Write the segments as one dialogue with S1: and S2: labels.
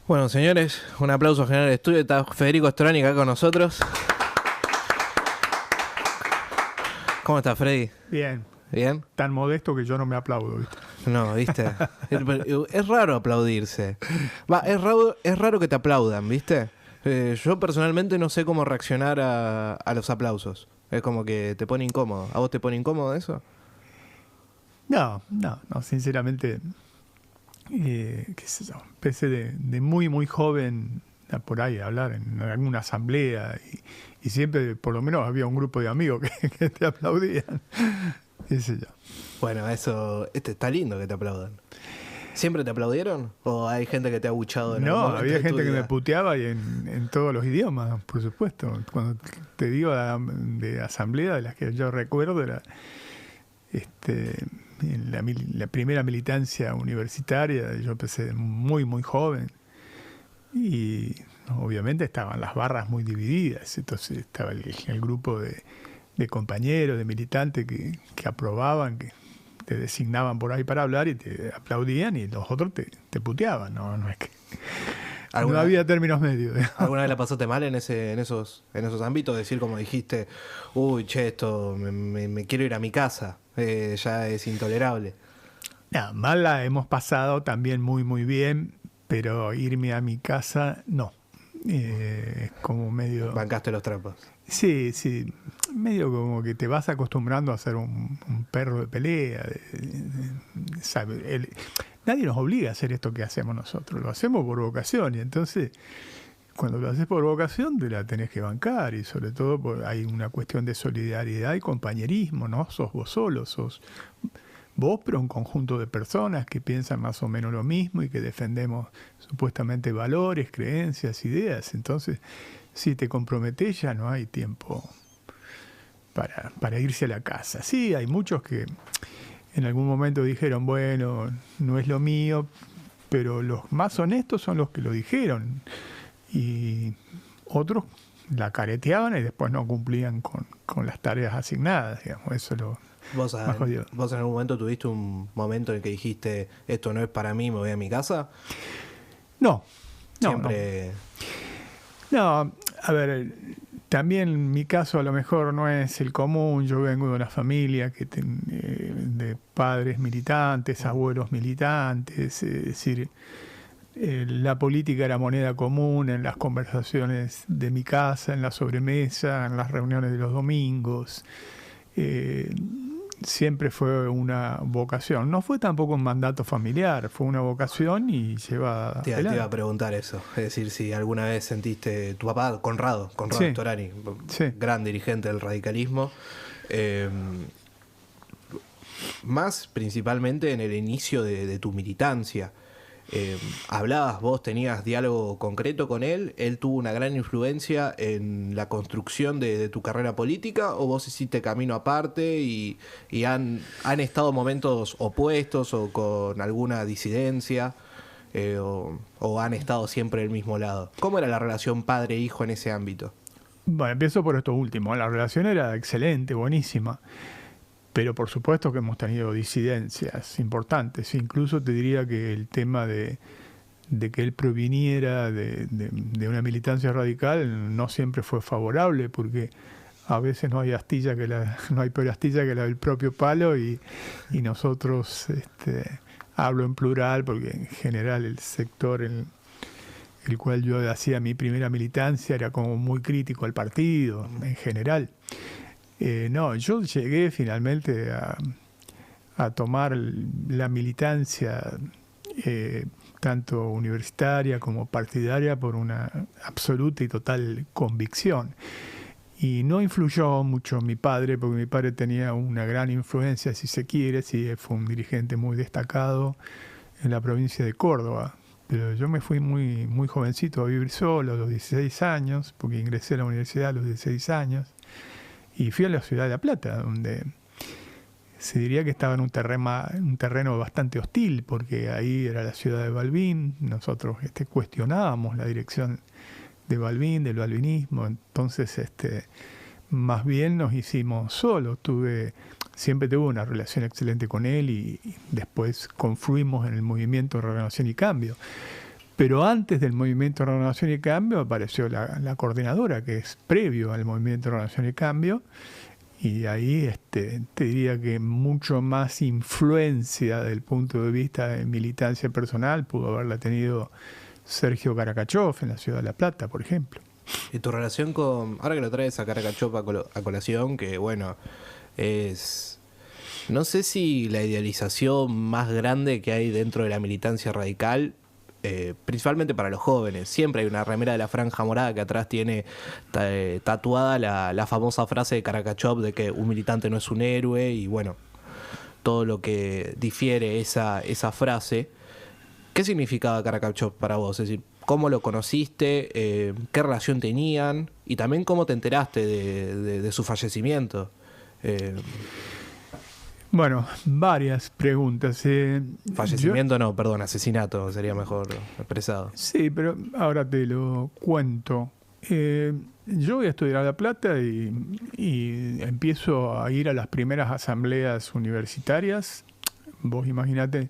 S1: Bueno, señores, un aplauso general al estudio. Está Federico Storani acá con nosotros. ¿Cómo estás, Freddy?
S2: Bien.
S1: ¿Bien?
S2: Tan modesto que yo no me aplaudo, ¿viste?
S1: No, ¿viste? Es raro aplaudirse. Es raro que te aplaudan, ¿viste? Yo personalmente no sé cómo reaccionar a los aplausos. Es como que te pone incómodo. ¿A vos te pone incómodo eso?
S2: No, sinceramente, qué sé yo, empecé de muy, muy joven por ahí a hablar en alguna asamblea y siempre, por lo menos, había un grupo de amigos que te aplaudían, qué sé yo.
S1: Bueno, eso está lindo que te aplaudan. ¿Siempre te aplaudieron? ¿O hay gente que te ha abuchado en algún
S2: No,
S1: momento
S2: había
S1: de tu
S2: gente que me
S1: vida?
S2: puteaba y en todos los idiomas, por supuesto. Cuando te digo de asamblea, de las que yo recuerdo, era en la primera militancia universitaria. Yo empecé muy, muy joven y obviamente estaban las barras muy divididas. Entonces estaba el grupo de compañeros, de militantes que aprobaban, que te designaban por ahí para hablar y te aplaudían, y los otros te puteaban. No es que no
S1: ¿Alguna,
S2: había términos medios.
S1: ¿Alguna vez la pasaste mal en esos ámbitos? Decir, como dijiste, uy, che, esto, me quiero ir a mi casa, ya es intolerable.
S2: No, mal la hemos pasado también muy, muy bien, pero irme a mi casa, no. Es como medio...
S1: Bancaste los trapos.
S2: Sí, medio como que te vas acostumbrando a ser un perro de pelea. ¿Sabe? Nadie nos obliga a hacer esto que hacemos nosotros, lo hacemos por vocación, y entonces cuando lo haces por vocación te la tenés que bancar, y sobre todo hay una cuestión de solidaridad y compañerismo. No sos vos solo, sos vos, pero un conjunto de personas que piensan más o menos lo mismo y que defendemos supuestamente valores, creencias, ideas. Entonces, si te comprometés, ya no hay tiempo para irse a la casa. Sí, hay muchos que en algún momento dijeron, bueno, no es lo mío, pero los más honestos son los que lo dijeron. Y otros la careteaban y después no cumplían con las tareas asignadas, digamos. Eso es lo
S1: ¿Vos,
S2: más jodido.
S1: ¿Vos en algún momento tuviste un momento en el que dijiste, esto no es para mí, me voy a mi casa?
S2: No.
S1: Siempre...
S2: No, a ver, también mi caso a lo mejor no es el común. Yo vengo de una familia de padres militantes, abuelos militantes, es decir, la política era moneda común en las conversaciones de mi casa, en la sobremesa, en las reuniones de los domingos. Eh, Siempre fue una vocación. No fue tampoco un mandato familiar, fue una vocación y lleva
S1: Te iba a
S2: adelante.
S1: preguntar eso. Es decir, si alguna vez sentiste tu papá, Conrado
S2: Sí,
S1: Storani,
S2: sí.
S1: gran dirigente del radicalismo, eh, más principalmente en el inicio de tu militancia. ¿Hablabas vos, tenías diálogo concreto con él tuvo una gran influencia en la construcción de tu carrera política, o vos hiciste camino aparte y han estado momentos opuestos o con alguna disidencia, o han estado siempre del mismo lado? ¿Cómo era la relación padre-hijo en ese ámbito?
S2: Bueno, empiezo por esto último. La relación era excelente, buenísima, pero por supuesto que hemos tenido disidencias importantes. Incluso te diría que el tema de que él proviniera de una militancia radical no siempre fue favorable, porque a veces no hay no hay peor astilla que la del propio palo, y nosotros, hablo en plural porque en general el sector en el cual yo hacía mi primera militancia era como muy crítico al partido en general. No, yo llegué finalmente a tomar la militancia, tanto universitaria como partidaria, por una absoluta y total convicción. Y no influyó mucho mi padre, porque mi padre tenía una gran influencia, si se quiere. Sí, fue un dirigente muy destacado en la provincia de Córdoba. Pero yo me fui muy, muy jovencito a vivir solo a los 16 años, porque ingresé a la universidad a los 16 años. Y fui a la ciudad de La Plata, donde se diría que estaba en un terreno bastante hostil, porque ahí era la ciudad de Balbín. Nosotros cuestionábamos la dirección de Balbín, del balbinismo. Entonces, más bien nos hicimos solos. Siempre tuve una relación excelente con él, y después confluimos en el movimiento de Renovación y Cambio. Pero antes del Movimiento Renovación y Cambio apareció la coordinadora, que es previo al Movimiento Renovación y Cambio, y ahí te diría que mucho más influencia del punto de vista de militancia personal pudo haberla tenido Sergio Karakachov en la ciudad de La Plata, por ejemplo.
S1: Y tu relación con... Ahora que lo traes a Karakachov a colación, que bueno, es... No sé si la idealización más grande que hay dentro de la militancia radical, principalmente para los jóvenes. Siempre hay una remera de la Franja Morada que atrás tiene tatuada la famosa frase de Karakachov de que un militante no es un héroe, y bueno, todo lo que difiere esa frase. ¿Qué significaba Karakachov para vos? Es decir, ¿cómo lo conociste? ¿Qué relación tenían? Y también cómo te enteraste de su fallecimiento.
S2: Bueno, varias preguntas.
S1: Fallecimiento no, perdón, asesinato sería mejor expresado.
S2: Sí, pero ahora te lo cuento. Yo voy a estudiar a La Plata y empiezo a ir a las primeras asambleas universitarias. Vos imaginate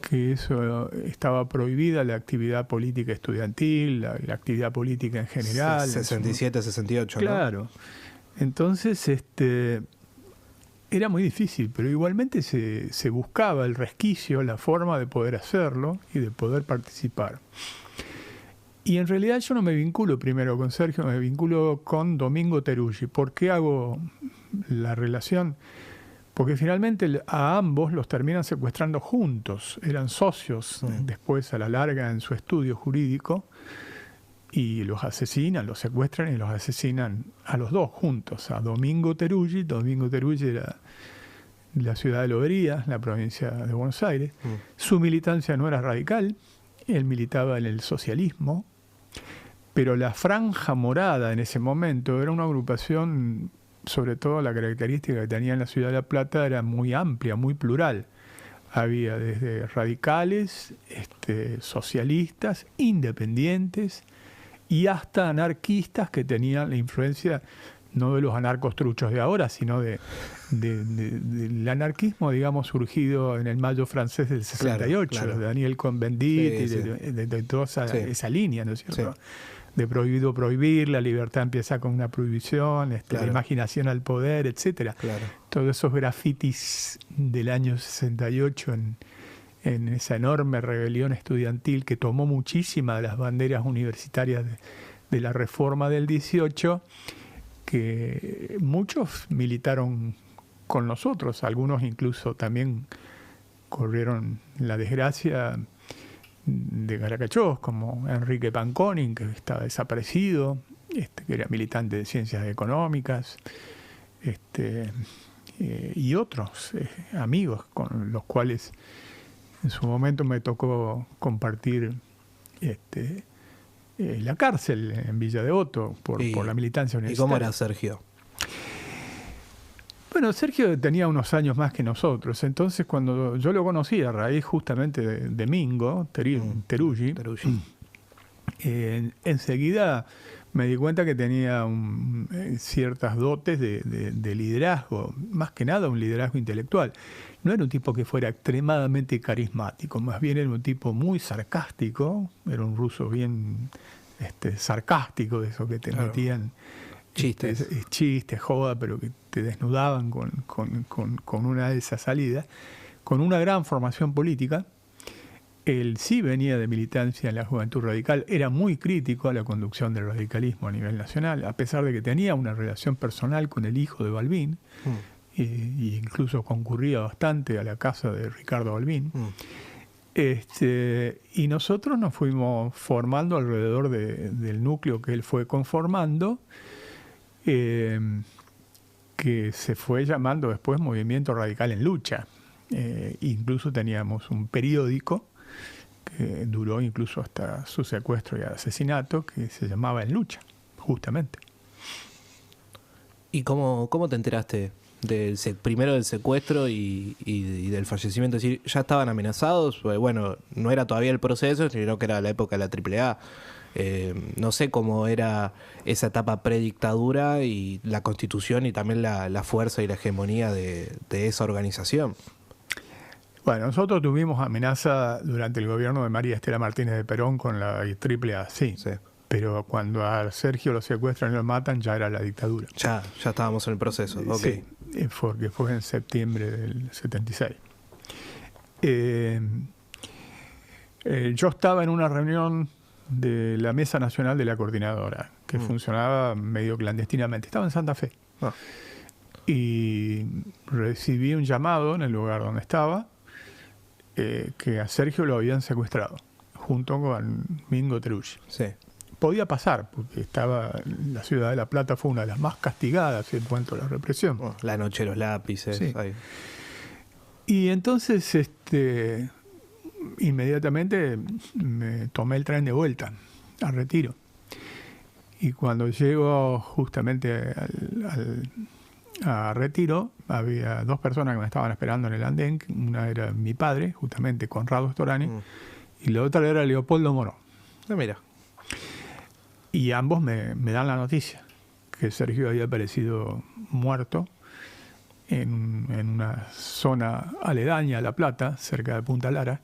S2: que eso estaba prohibida, la actividad política estudiantil, la actividad política en general.
S1: 67, 68,
S2: claro.
S1: ¿no?
S2: Entonces, era muy difícil, pero igualmente se buscaba el resquicio, la forma de poder hacerlo y de poder participar. Y en realidad yo no me vinculo primero con Sergio, me vinculo con Domingo Teruggi. ¿Por qué hago la relación? Porque finalmente a ambos los terminan secuestrando juntos. Eran socios después a la larga en su estudio jurídico, y los asesinan, los secuestran y los asesinan a los dos juntos, a Domingo Teruggi. Domingo Teruggi era de la ciudad de Lobería, la provincia de Buenos Aires. Su militancia no era radical, él militaba en el socialismo, pero la Franja Morada en ese momento era una agrupación, sobre todo la característica que tenía en la ciudad de La Plata era muy amplia, muy plural. Había desde radicales, socialistas, independientes y hasta anarquistas que tenían la influencia no de los anarcos truchos de ahora, sino del anarquismo, digamos, surgido en el Mayo francés del 68, claro. De Daniel Cohn-Bendit, sí, y de toda esa línea, ¿no es cierto? Sí. De prohibido prohibir, la libertad empieza con una prohibición, la imaginación al poder, etcétera. Claro. Todos esos grafitis del año 68 en esa enorme rebelión estudiantil que tomó muchísimas de las banderas universitarias de la reforma del 18, que muchos militaron con nosotros, algunos incluso también corrieron la desgracia de Karakachov, como Enrique Panconin, que estaba desaparecido, que era militante de ciencias económicas, y otros amigos con los cuales en su momento me tocó compartir la cárcel en Villa Devoto por la militancia universitaria.
S1: ¿Y cómo era Sergio?
S2: Bueno, Sergio tenía unos años más que nosotros, entonces cuando yo lo conocí a raíz justamente de Mingo, Teruggi, enseguida me di cuenta que tenía ciertas dotes de liderazgo, más que nada un liderazgo intelectual. No era un tipo que fuera extremadamente carismático, más bien era un tipo muy sarcástico, era un ruso bien sarcástico, de eso que te metían chistes, joda, pero que te desnudaban con una de esas salidas, con una gran formación política. Él sí venía de militancia en la Juventud Radical, era muy crítico a la conducción del radicalismo a nivel nacional, a pesar de que tenía una relación personal con el hijo de Balbín, e incluso concurría bastante a la casa de Ricardo Balbín. Y nosotros nos fuimos formando alrededor del núcleo que él fue conformando, que se fue llamando después Movimiento Radical en Lucha. Incluso teníamos un periódico que duró incluso hasta su secuestro y asesinato, que se llamaba En Lucha, justamente.
S1: ¿Y cómo te enteraste primero del secuestro y del fallecimiento? Es decir, ¿ya estaban amenazados? Bueno, no era todavía el proceso, sino que era la época de la AAA. No sé cómo era esa etapa predictadura y la constitución y también la fuerza y la hegemonía de esa organización.
S2: Bueno, nosotros tuvimos amenaza durante el gobierno de María Estela Martínez de Perón con la AAA, sí. Pero cuando a Sergio lo secuestran y lo matan, ya era la dictadura.
S1: Ya estábamos en el proceso.
S2: Sí, porque fue en septiembre del 76. Yo estaba en una reunión de la Mesa Nacional de la Coordinadora, que funcionaba medio clandestinamente. Estaba en Santa Fe. Y recibí un llamado en el lugar donde estaba, que a Sergio lo habían secuestrado, junto con Mingo Teruggi.
S1: Sí.
S2: Podía pasar, porque la ciudad de La Plata fue una de las más castigadas en cuanto a la represión.
S1: La noche de los lápices.
S2: Sí. Y entonces, inmediatamente me tomé el tren de vuelta a Retiro. Y cuando llego justamente a Retiro, había dos personas que me estaban esperando en el andén. Una era mi padre, justamente Conrado Storani, y la otra era Leopoldo Moró.
S1: Mira.
S2: Y ambos me dan la noticia que Sergio había aparecido muerto en una zona aledaña a La Plata, cerca de Punta Lara,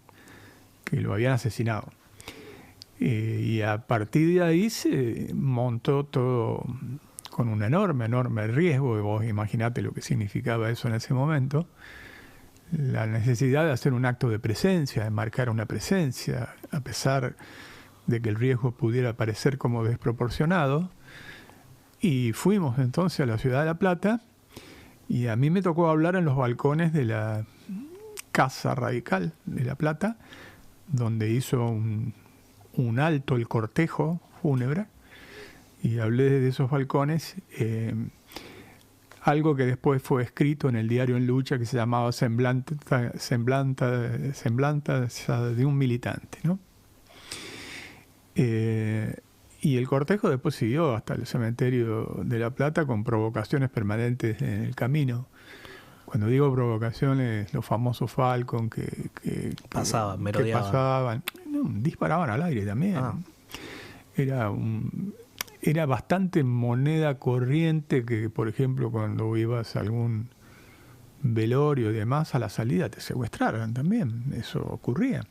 S2: que lo habían asesinado. Y a partir de ahí se montó todo con un enorme riesgo, y vos imaginate lo que significaba eso en ese momento, la necesidad de hacer un acto de presencia, de marcar una presencia, a pesar de que el riesgo pudiera parecer como desproporcionado. Y fuimos entonces a la ciudad de La Plata, y a mí me tocó hablar en los balcones de la Casa Radical de La Plata, donde hizo un alto el cortejo fúnebre, y hablé de esos balcones, algo que después fue escrito en el diario En Lucha, que se llamaba Semblanza de un militante, ¿no? Y el cortejo después siguió hasta el cementerio de La Plata con provocaciones permanentes en el camino. Cuando digo provocaciones, los famosos Falcon que
S1: pasaban, merodeaban.
S2: Que pasaban, disparaban al aire también. Era bastante moneda corriente que, por ejemplo, cuando ibas a algún velorio y demás, a la salida te secuestraran también. Eso ocurría.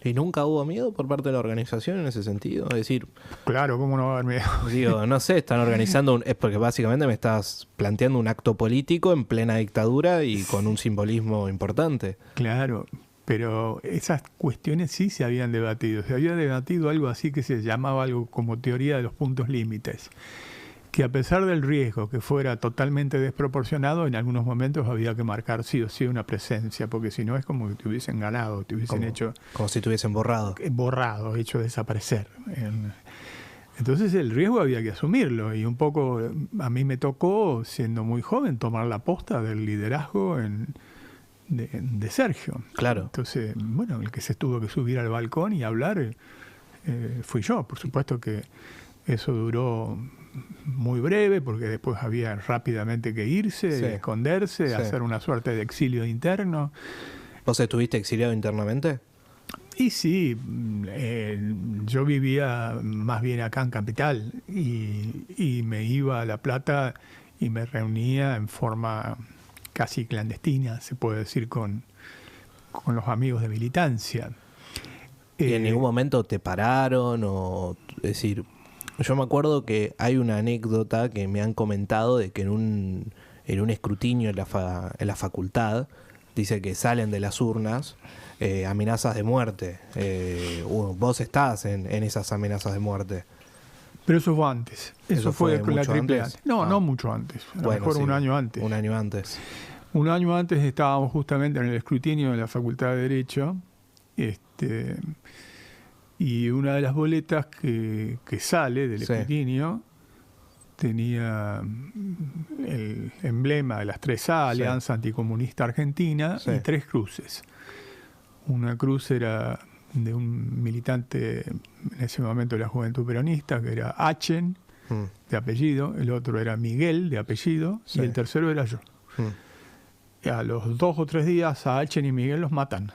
S1: ¿Y nunca hubo miedo por parte de la organización en ese sentido? Es decir...
S2: Claro, ¿cómo no va a haber miedo?
S1: Digo, no sé, están organizando... Es porque básicamente me estás planteando un acto político en plena dictadura y con un simbolismo importante.
S2: Claro, pero esas cuestiones sí se habían debatido. Se había debatido algo así que se llamaba algo como teoría de los puntos límites. Que a pesar del riesgo que fuera totalmente desproporcionado, en algunos momentos había que marcar sí o sí una presencia, porque si no es como que te hubiesen ganado, te hubiesen hecho...
S1: Como si te hubiesen borrado.
S2: Borrado, hecho desaparecer. Entonces el riesgo había que asumirlo, y un poco a mí me tocó, siendo muy joven, tomar la posta del liderazgo de Sergio.
S1: Claro.
S2: Entonces, bueno, el que se tuvo que subir al balcón y hablar fui yo. Por supuesto que eso duró muy breve, porque después había rápidamente que irse, esconderse, hacer una suerte de exilio interno.
S1: ¿Vos estuviste exiliado internamente?
S2: Y sí, yo vivía más bien acá en Capital, y me iba a La Plata y me reunía en forma casi clandestina, se puede decir, con los amigos de militancia.
S1: ¿Y en ningún momento te pararon? O, es decir, yo me acuerdo que hay una anécdota que me han comentado de que en un escrutinio en la facultad dice que salen de las urnas amenazas de muerte. Vos estás en esas amenazas de muerte.
S2: Pero eso fue antes. Eso fue con la AAA. No mucho antes. A lo mejor un año antes.
S1: Un año antes.
S2: Un año antes estábamos justamente en el escrutinio de la Facultad de Derecho. Y una de las boletas que sale del escrutinio tenía el emblema de las 3A, Alianza Anticomunista Argentina, y 3 cruces. Una cruz era de un militante en ese momento de la Juventud Peronista, que era Achen, de apellido, el otro era Miguel, de apellido, y el tercero era yo. Y a los 2 o 3 días a Achen y Miguel los matan,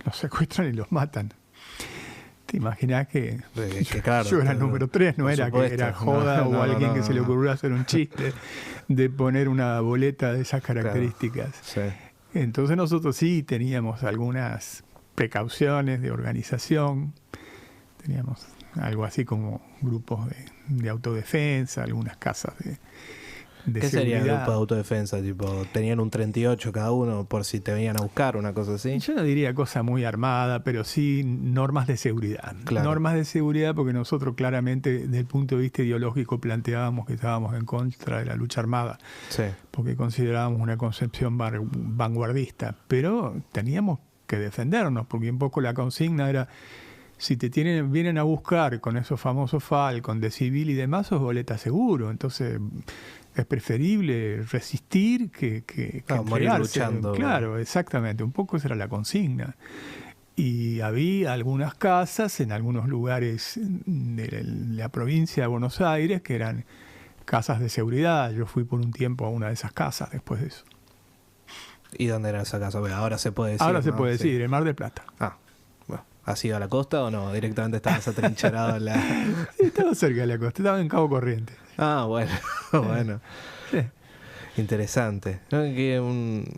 S2: los secuestran y los matan. ¿Te imaginás que
S1: claro,
S2: yo era el número 3? No era que era joda o alguien que se le ocurrió hacer un chiste de poner una boleta de esas características.
S1: Claro.
S2: Entonces nosotros sí teníamos algunas precauciones de organización, teníamos algo así como grupos de autodefensa, algunas casas de
S1: ¿Qué sería el
S2: seguridad.
S1: grupo de autodefensa? Tipo, ¿tenían un 38 cada uno por si te venían a buscar, una cosa así?
S2: Yo no diría cosa muy armada, pero sí normas de seguridad.
S1: Claro.
S2: Normas de seguridad porque nosotros claramente desde el punto de vista ideológico planteábamos que estábamos en contra de la lucha armada,
S1: Sí.
S2: porque considerábamos una concepción vanguardista, pero teníamos que defendernos, porque un poco la consigna era, si te vienen a buscar con esos famosos Falcon de civil y demás, sos boleta seguro, entonces es preferible resistir que
S1: morir
S2: entregarse.
S1: luchando.
S2: Claro, exactamente, un poco esa era la consigna. Y había algunas casas en algunos lugares de la provincia de Buenos Aires que eran casas de seguridad. Yo fui por un tiempo a una de esas casas después de eso.
S1: ¿Y dónde era esa casa? Bueno, ahora se puede decir.
S2: Ahora se
S1: ¿no?
S2: puede
S1: Sí.
S2: decir, el Mar del Plata.
S1: Ah, bueno. ¿Has ido a la costa o no? Directamente estabas atrincherado en la...
S2: Estaba cerca de la costa, estaba en Cabo Corrientes.
S1: Ah, bueno. Bueno.
S2: Sí.
S1: Interesante.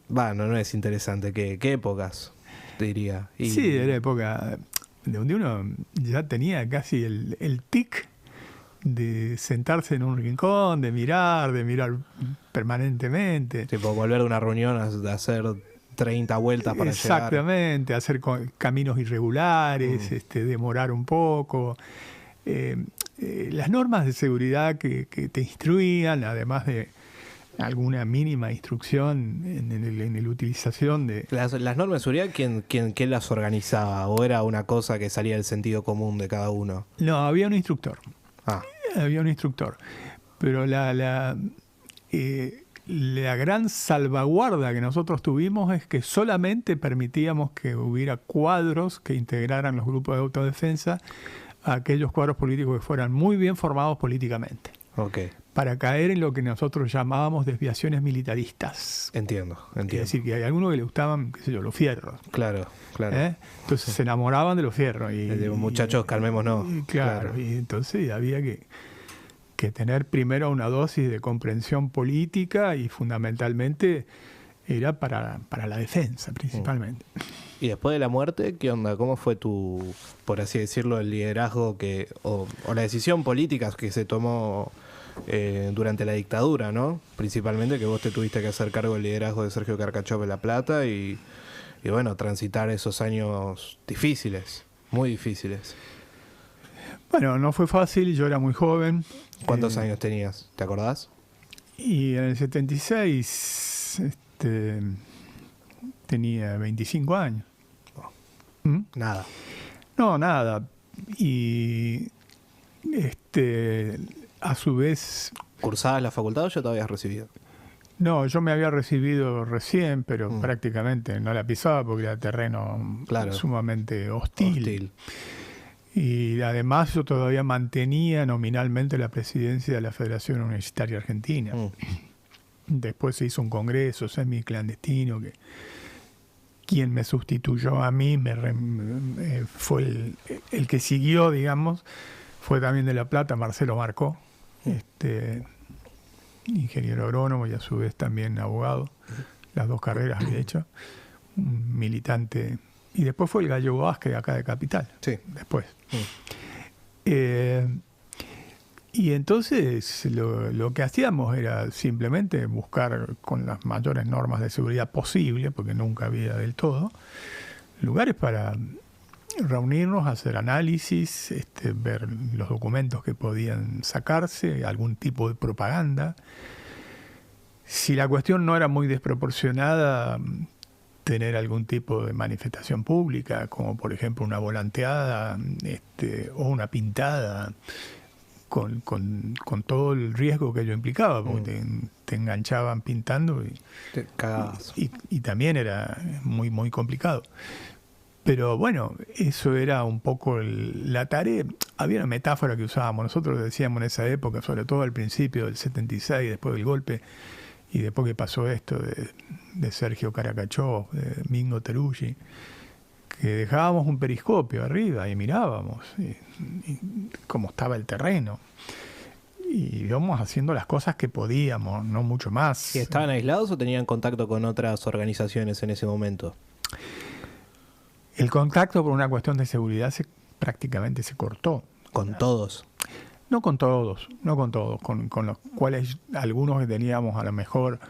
S1: Bueno, no es interesante. ¿Qué épocas? Diría. Y...
S2: Sí, de la época donde uno ya tenía casi el tic de sentarse en un rincón, de mirar permanentemente.
S1: Tipo, volver de una reunión a hacer 30 vueltas para llegar.
S2: Exactamente, hacer caminos irregulares, demorar un poco. Las normas de seguridad que te instruían, además de alguna mínima instrucción en la utilización de...
S1: Las normas de seguridad, ¿quién las organizaba? ¿O era una cosa que salía del sentido común de cada uno?
S2: No, había un instructor.
S1: Ah,
S2: Había un instructor. Pero la gran salvaguarda que nosotros tuvimos es que solamente permitíamos que hubiera cuadros que integraran los grupos de autodefensa a aquellos cuadros políticos que fueran muy bien formados políticamente,
S1: ok.
S2: para caer en lo que nosotros llamábamos desviaciones militaristas.
S1: Entiendo.
S2: Es decir, que hay algunos que le gustaban, qué sé yo, los fierros.
S1: Claro.
S2: Entonces se enamoraban de los fierros.
S1: Digo, muchachos, calmémonos.
S2: Claro, y entonces había que tener primero una dosis de comprensión política y fundamentalmente era para la defensa principalmente.
S1: Y después de la muerte, ¿qué onda? ¿Cómo fue por así decirlo, el liderazgo o la decisión política que se tomó durante la dictadura, ¿no? Principalmente que vos te tuviste que hacer cargo del liderazgo de Sergio Karkachov en La Plata y bueno, transitar esos años difíciles, muy difíciles.
S2: Bueno, no fue fácil, yo era muy joven.
S1: ¿Cuántos años tenías? ¿Te acordás?
S2: Y en el 76 tenía 25 años.
S1: Nada.
S2: No, nada. Y a su vez...
S1: ¿Cursabas la facultad o ya te habías recibido?
S2: No, yo me había recibido recién, pero prácticamente no la pisaba porque era terreno sumamente hostil. Y además yo todavía mantenía nominalmente la presidencia de la Federación Universitaria Argentina. Después se hizo un congreso semi-clandestino que quien me sustituyó a mí fue el que siguió, digamos, fue también de La Plata, Marcelo Marcó, ingeniero agrónomo y a su vez también abogado, las dos carreras había hecho, un militante. Y después fue el Gallego Vázquez acá de Capital.
S1: Sí.
S2: Después. Y entonces lo que hacíamos era simplemente buscar con las mayores normas de seguridad posible, porque nunca había del todo, lugares para reunirnos, hacer análisis, ver los documentos que podían sacarse, algún tipo de propaganda. Si la cuestión no era muy desproporcionada, tener algún tipo de manifestación pública, como por ejemplo una volanteada o una pintada, con todo el riesgo que ello implicaba, porque te enganchaban pintando
S1: te cagabas.
S2: Y también era muy, muy complicado. Pero bueno, eso era un poco la tarea. Había una metáfora que usábamos, nosotros decíamos en esa época, sobre todo al principio del 76, después del golpe, y después que pasó esto de Sergio Karkachov, de Mingo Teruggi, que dejábamos un periscopio arriba y mirábamos y cómo estaba el terreno. y íbamos haciendo las cosas que podíamos, no mucho más.
S1: ¿Y estaban aislados o tenían contacto con otras organizaciones en ese momento?
S2: El contacto por una cuestión de seguridad prácticamente se cortó.
S1: ¿Con todos?
S2: No con todos, con los cuales algunos que teníamos a lo mejor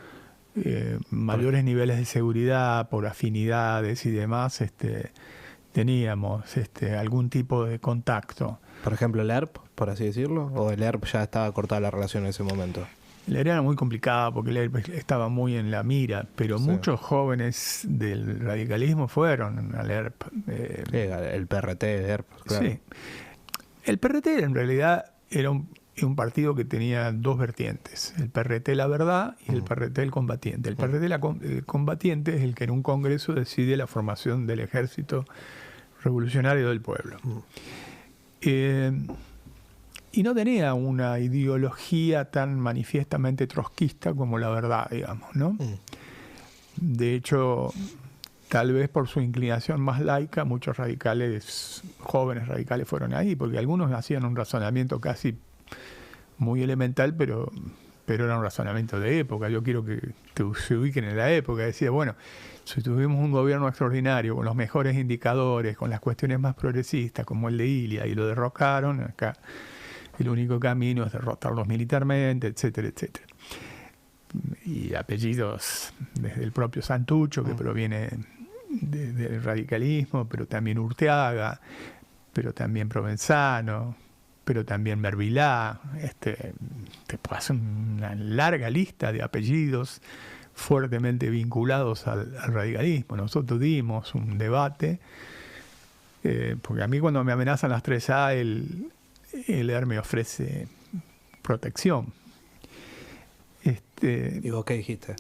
S2: mayores niveles de seguridad por afinidades y demás, teníamos algún tipo de contacto.
S1: Por ejemplo, el ERP, por así decirlo, o el ERP ya estaba cortada la relación en ese momento.
S2: El ERP era muy complicado porque el ERP estaba muy en la mira, pero muchos jóvenes del radicalismo fueron al ERP.
S1: El PRT, el ERP, claro. Sí.
S2: El PRT en realidad era un partido que tenía dos vertientes, el PRT La Verdad y el PRT El Combatiente. El PRT El Combatiente es el que en un congreso decide la formación del ejército revolucionario del pueblo. Y no tenía una ideología tan manifiestamente trotskista como La Verdad, digamos, ¿no? De hecho, tal vez por su inclinación más laica, muchos radicales, jóvenes radicales fueron ahí, porque algunos hacían un razonamiento casi muy elemental, pero era un razonamiento de época. Yo quiero que se ubiquen en la época. Decía, bueno, si tuvimos un gobierno extraordinario, con los mejores indicadores, con las cuestiones más progresistas, como el de Ilia, y lo derrocaron, acá el único camino es derrotarlos militarmente, etcétera, etcétera. Y apellidos desde el propio Santucho, que proviene del radicalismo, pero también Urteaga, pero también Provenzano, pero también Mervilá. Te puedo hacer una larga lista de apellidos fuertemente vinculados al radicalismo. Nosotros dimos un debate, porque a mí cuando me amenazan las 3A, el ERP me ofrece protección.
S1: ¿Y vos qué dijiste?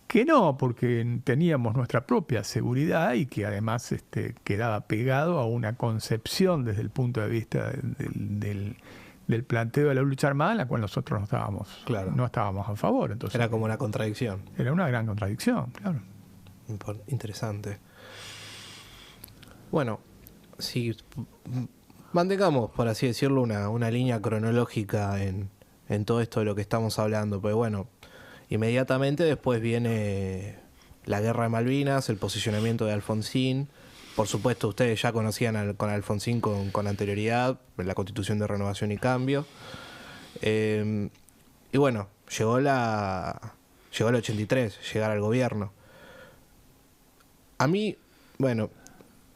S2: Que no, porque teníamos nuestra propia seguridad y que además quedaba pegado a una concepción desde el punto de vista del planteo de la lucha armada, en la cual nosotros no estábamos a favor. Entonces,
S1: era como una contradicción.
S2: Era una gran contradicción, claro.
S1: Interesante. Bueno, si mantengamos, por así decirlo, una línea cronológica en todo esto de lo que estamos hablando, pues bueno, inmediatamente después viene la Guerra de Malvinas, el posicionamiento de Alfonsín. Por supuesto, ustedes ya conocían con Alfonsín con anterioridad, la Constitución de Renovación y Cambio. Y bueno, llegó el 83, llegar al gobierno. A mí, bueno,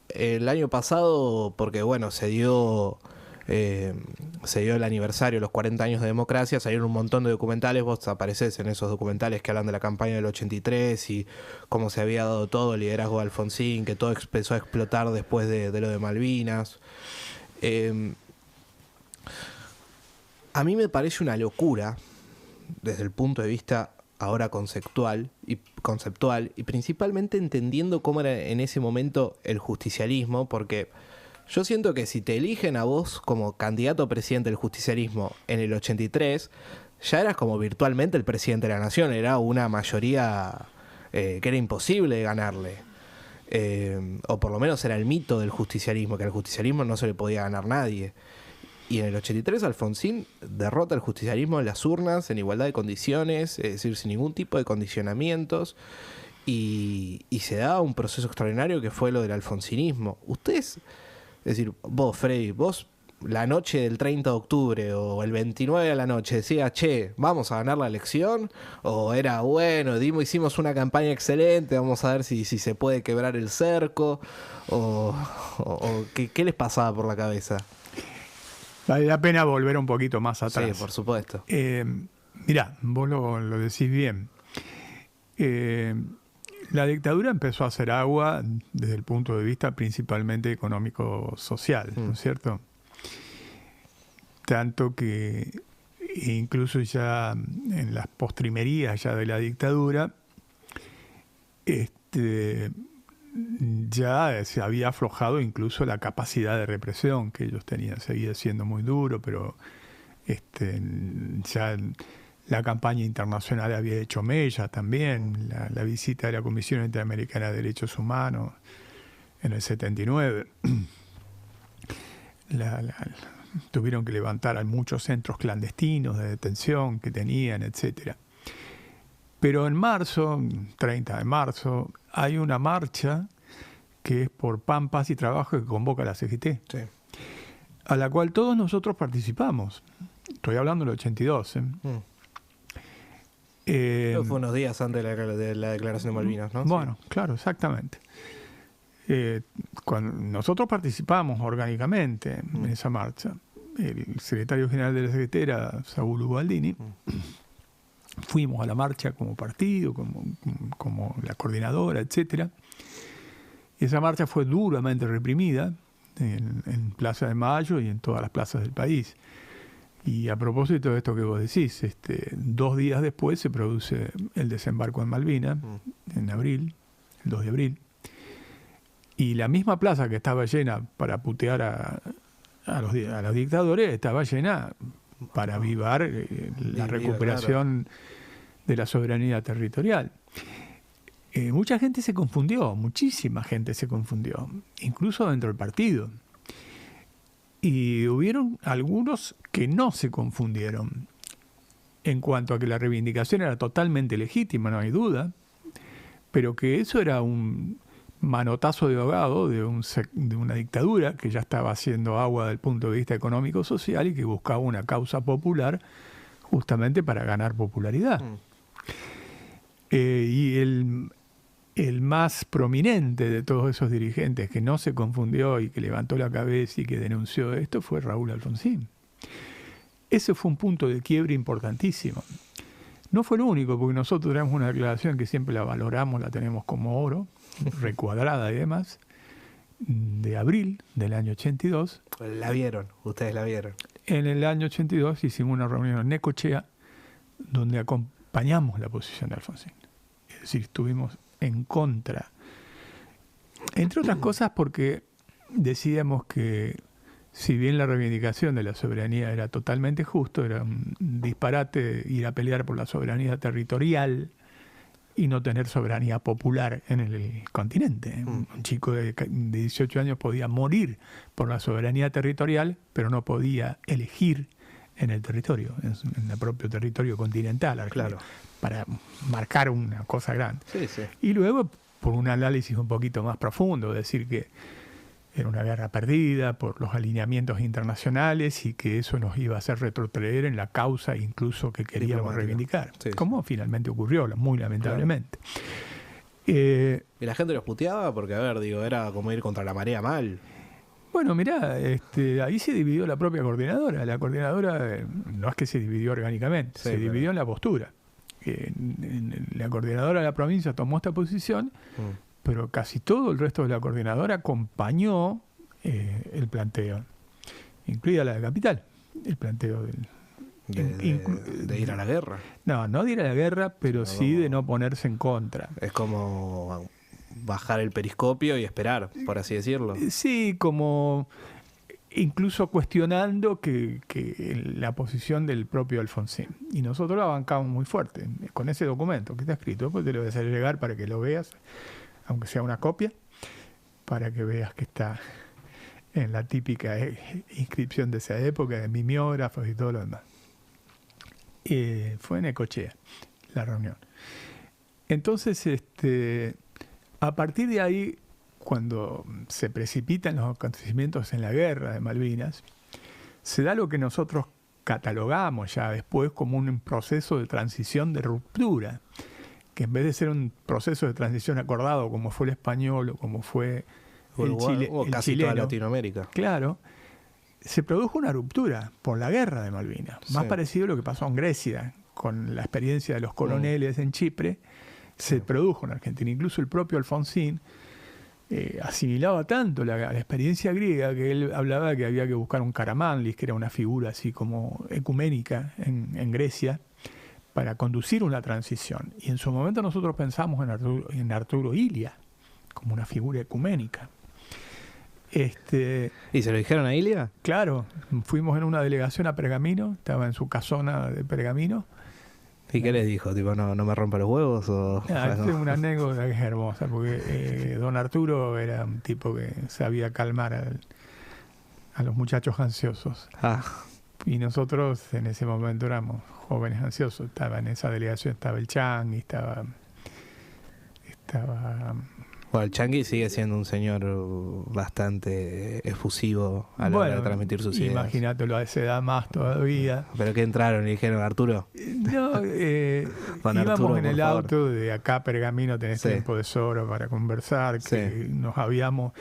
S1: el año pasado, porque bueno, se dio el aniversario, los 40 años de democracia, salieron un montón de documentales, vos aparecés en esos documentales que hablan de la campaña del 83 y cómo se había dado todo el liderazgo de Alfonsín, que todo empezó a explotar después de lo de Malvinas. A mí me parece una locura, desde el punto de vista ahora conceptual y principalmente entendiendo cómo era en ese momento el justicialismo, porque yo siento que si te eligen a vos como candidato a presidente del justicialismo en el 83, ya eras como virtualmente el presidente de la nación. Era una mayoría que era imposible ganarle. O por lo menos era el mito del justicialismo, que al justicialismo no se le podía ganar nadie. Y en el 83 Alfonsín derrota al justicialismo en las urnas, en igualdad de condiciones, es decir, sin ningún tipo de condicionamientos. Y se da un proceso extraordinario que fue lo del alfonsinismo. Ustedes... Es decir, vos, Freddy, vos la noche del 30 de octubre o el 29 de la noche decías, che, ¿vamos a ganar la elección? ¿O era, bueno, hicimos una campaña excelente, vamos a ver si se puede quebrar el cerco? ¿O qué les pasaba por la cabeza?
S2: Vale la pena volver un poquito más atrás.
S1: Sí, por supuesto.
S2: Mirá, vos lo decís bien. La dictadura empezó a hacer agua desde el punto de vista principalmente económico-social, ¿no es cierto? Tanto que incluso ya en las postrimerías ya de la dictadura, ya se había aflojado incluso la capacidad de represión que ellos tenían. Seguía siendo muy duro, pero ya... La campaña internacional había hecho mella también, la visita de la Comisión Interamericana de Derechos Humanos en el 79. tuvieron que levantar a muchos centros clandestinos de detención que tenían, etcétera. Pero en marzo, 30 de marzo, hay una marcha que es por Pan, Paz y Trabajo que convoca la CGT,
S1: Sí.
S2: a la cual todos nosotros participamos. Estoy hablando del 82.
S1: Fue unos días antes de la declaración de Malvinas, ¿no?
S2: Bueno, claro, exactamente. Cuando nosotros participamos orgánicamente en esa marcha, el secretario general de la CGT era Saúl Ubaldini. Fuimos a la marcha como partido, como la coordinadora, etcétera. Y esa marcha fue duramente reprimida en Plaza de Mayo y en todas las plazas del país. Y a propósito de esto que vos decís, 2 días después se produce el desembarco en Malvinas, en abril, el 2 de abril. Y la misma plaza que estaba llena para putear a los dictadores, estaba llena para avivar la recuperación de la soberanía territorial. Mucha gente se confundió, muchísima gente se confundió, incluso dentro del partido. Y hubieron algunos que no se confundieron en cuanto a que la reivindicación era totalmente legítima, no hay duda, pero que eso era un manotazo de ahogado de una dictadura que ya estaba haciendo agua desde el punto de vista económico-social y que buscaba una causa popular justamente para ganar popularidad. Y el más prominente de todos esos dirigentes que no se confundió y que levantó la cabeza y que denunció esto fue Raúl Alfonsín. Ese fue un punto de quiebre importantísimo. No fue el único, porque nosotros tenemos una declaración que siempre la valoramos, la tenemos como oro, recuadrada y demás, de abril del año 82.
S1: La vieron, ustedes la vieron.
S2: En el año 82 hicimos una reunión en Necochea donde acompañamos la posición de Alfonsín. Es decir, estuvimos en contra. Entre otras cosas porque decíamos que si bien la reivindicación de la soberanía era totalmente justo, era un disparate ir a pelear por la soberanía territorial y no tener soberanía popular en el continente. Un chico de 18 años podía morir por la soberanía territorial, pero no podía elegir en el territorio, en el propio territorio continental,
S1: claro,
S2: para marcar una cosa grande.
S1: Sí, sí.
S2: Y luego, por un análisis un poquito más profundo, decir que era una guerra perdida por los alineamientos internacionales y que eso nos iba a hacer retrotraer en la causa incluso que queríamos reivindicar, sí, como finalmente ocurrió, muy lamentablemente.
S1: Claro. ¿Y la gente los puteaba? Porque, a ver, digo, era como ir contra la marea mal.
S2: Bueno, mirá, ahí se dividió la propia coordinadora. La coordinadora no es que se dividió orgánicamente, se dividió en la postura. La coordinadora de la provincia tomó esta posición, pero casi todo el resto de la coordinadora acompañó el planteo, incluida la de Capital, el planteo
S1: de ir a la guerra.
S2: No de ir a la guerra, pero sí de no ponerse en contra.
S1: Es como bajar el periscopio y esperar, por así decirlo.
S2: Sí, como incluso cuestionando que la posición del propio Alfonsín. Y nosotros la bancamos muy fuerte con ese documento que está escrito. Pues te lo voy a hacer llegar para que lo veas, aunque sea una copia, para que veas que está en la típica inscripción de esa época, de mimeógrafos y todo lo demás. Fue en Necochea la reunión. Entonces, a partir de ahí, cuando se precipitan los acontecimientos en la guerra de Malvinas, se da lo que nosotros catalogamos ya después como un proceso de transición de ruptura, que en vez de ser un proceso de transición acordado como fue el español o como fue el
S1: casi
S2: chileno,
S1: toda Latinoamérica.
S2: Claro, se produjo una ruptura por la guerra de Malvinas, más parecido a lo que pasó en Grecia, con la experiencia de los coroneles en Chipre, se produjo en Argentina. Incluso el propio Alfonsín asimilaba tanto la experiencia griega que él hablaba de que había que buscar un Karamanlis, que era una figura así como ecuménica en Grecia, para conducir una transición. Y en su momento nosotros pensamos en Arturo Ilia como una figura ecuménica.
S1: ¿Y se lo dijeron a Ilia?
S2: Claro, fuimos en una delegación a Pergamino, estaba en su casona de Pergamino.
S1: ¿Y qué les dijo? ¿Tipo, no me rompa los huevos?
S2: Es una anécdota que es hermosa, porque don Arturo era un tipo que sabía calmar a los muchachos ansiosos.
S1: Ah,
S2: Y nosotros en ese momento éramos jóvenes ansiosos. Estaba en esa delegación, estaba el Changi, estaba
S1: bueno, el Changi sigue siendo un señor bastante efusivo a la hora de transmitir sus ideas.
S2: Imagínatelo a esa edad más todavía.
S1: Pero que entraron y dijeron, Arturo.
S2: No,
S1: Con
S2: íbamos
S1: Arturo,
S2: en el
S1: por favor.
S2: auto de acá a Pergamino, tenés
S1: Sí.
S2: tiempo de sobra para conversar, que
S1: Sí.
S2: nos habíamos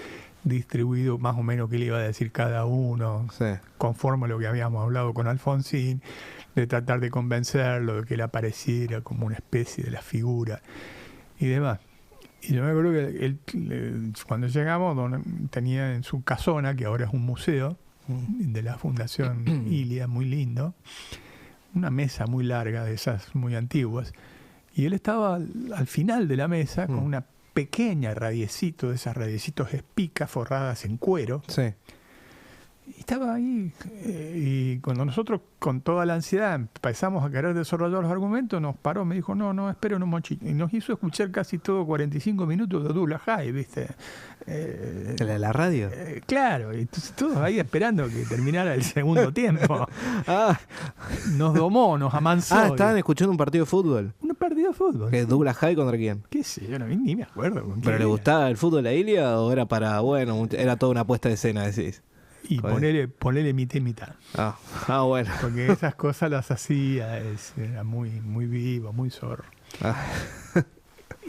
S2: distribuido más o menos qué le iba a decir cada uno,
S1: Sí.
S2: conforme a lo que habíamos hablado con Alfonsín, de tratar de convencerlo, de que él apareciera como una especie de la figura y demás. Y yo me acuerdo que él, cuando llegamos, tenía en su casona, que ahora es un museo de la Fundación Ilia, muy lindo, una mesa muy larga, de esas muy antiguas, y él estaba al final de la mesa con una pequeña radiecito, de esas radiecitos espicas forradas en cuero,
S1: Sí.
S2: y estaba ahí, y cuando nosotros con toda la ansiedad empezamos a querer desarrollar los argumentos, nos paró, me dijo, no, esperen un mochito, y nos hizo escuchar casi todo 45 minutos de Douglas High, ¿viste?
S1: ¿La radio?
S2: Claro, y entonces todos ahí esperando que terminara el segundo tiempo.
S1: Ah,
S2: Nos domó, nos amansó.
S1: estaban escuchando un partido de fútbol.
S2: Un partido de fútbol.
S1: ¿Que Douglas High contra quién?
S2: ¿Qué sé? Yo ni me acuerdo. Con
S1: ¿Pero
S2: qué
S1: le
S2: era.
S1: gustaba el fútbol a Ilia o era para, bueno, era toda una puesta de escena, decís?
S2: Y ponele mitad y mitad.
S1: Bueno.
S2: Porque esas cosas las hacía, era muy, muy vivo, muy zorro.
S1: Ah,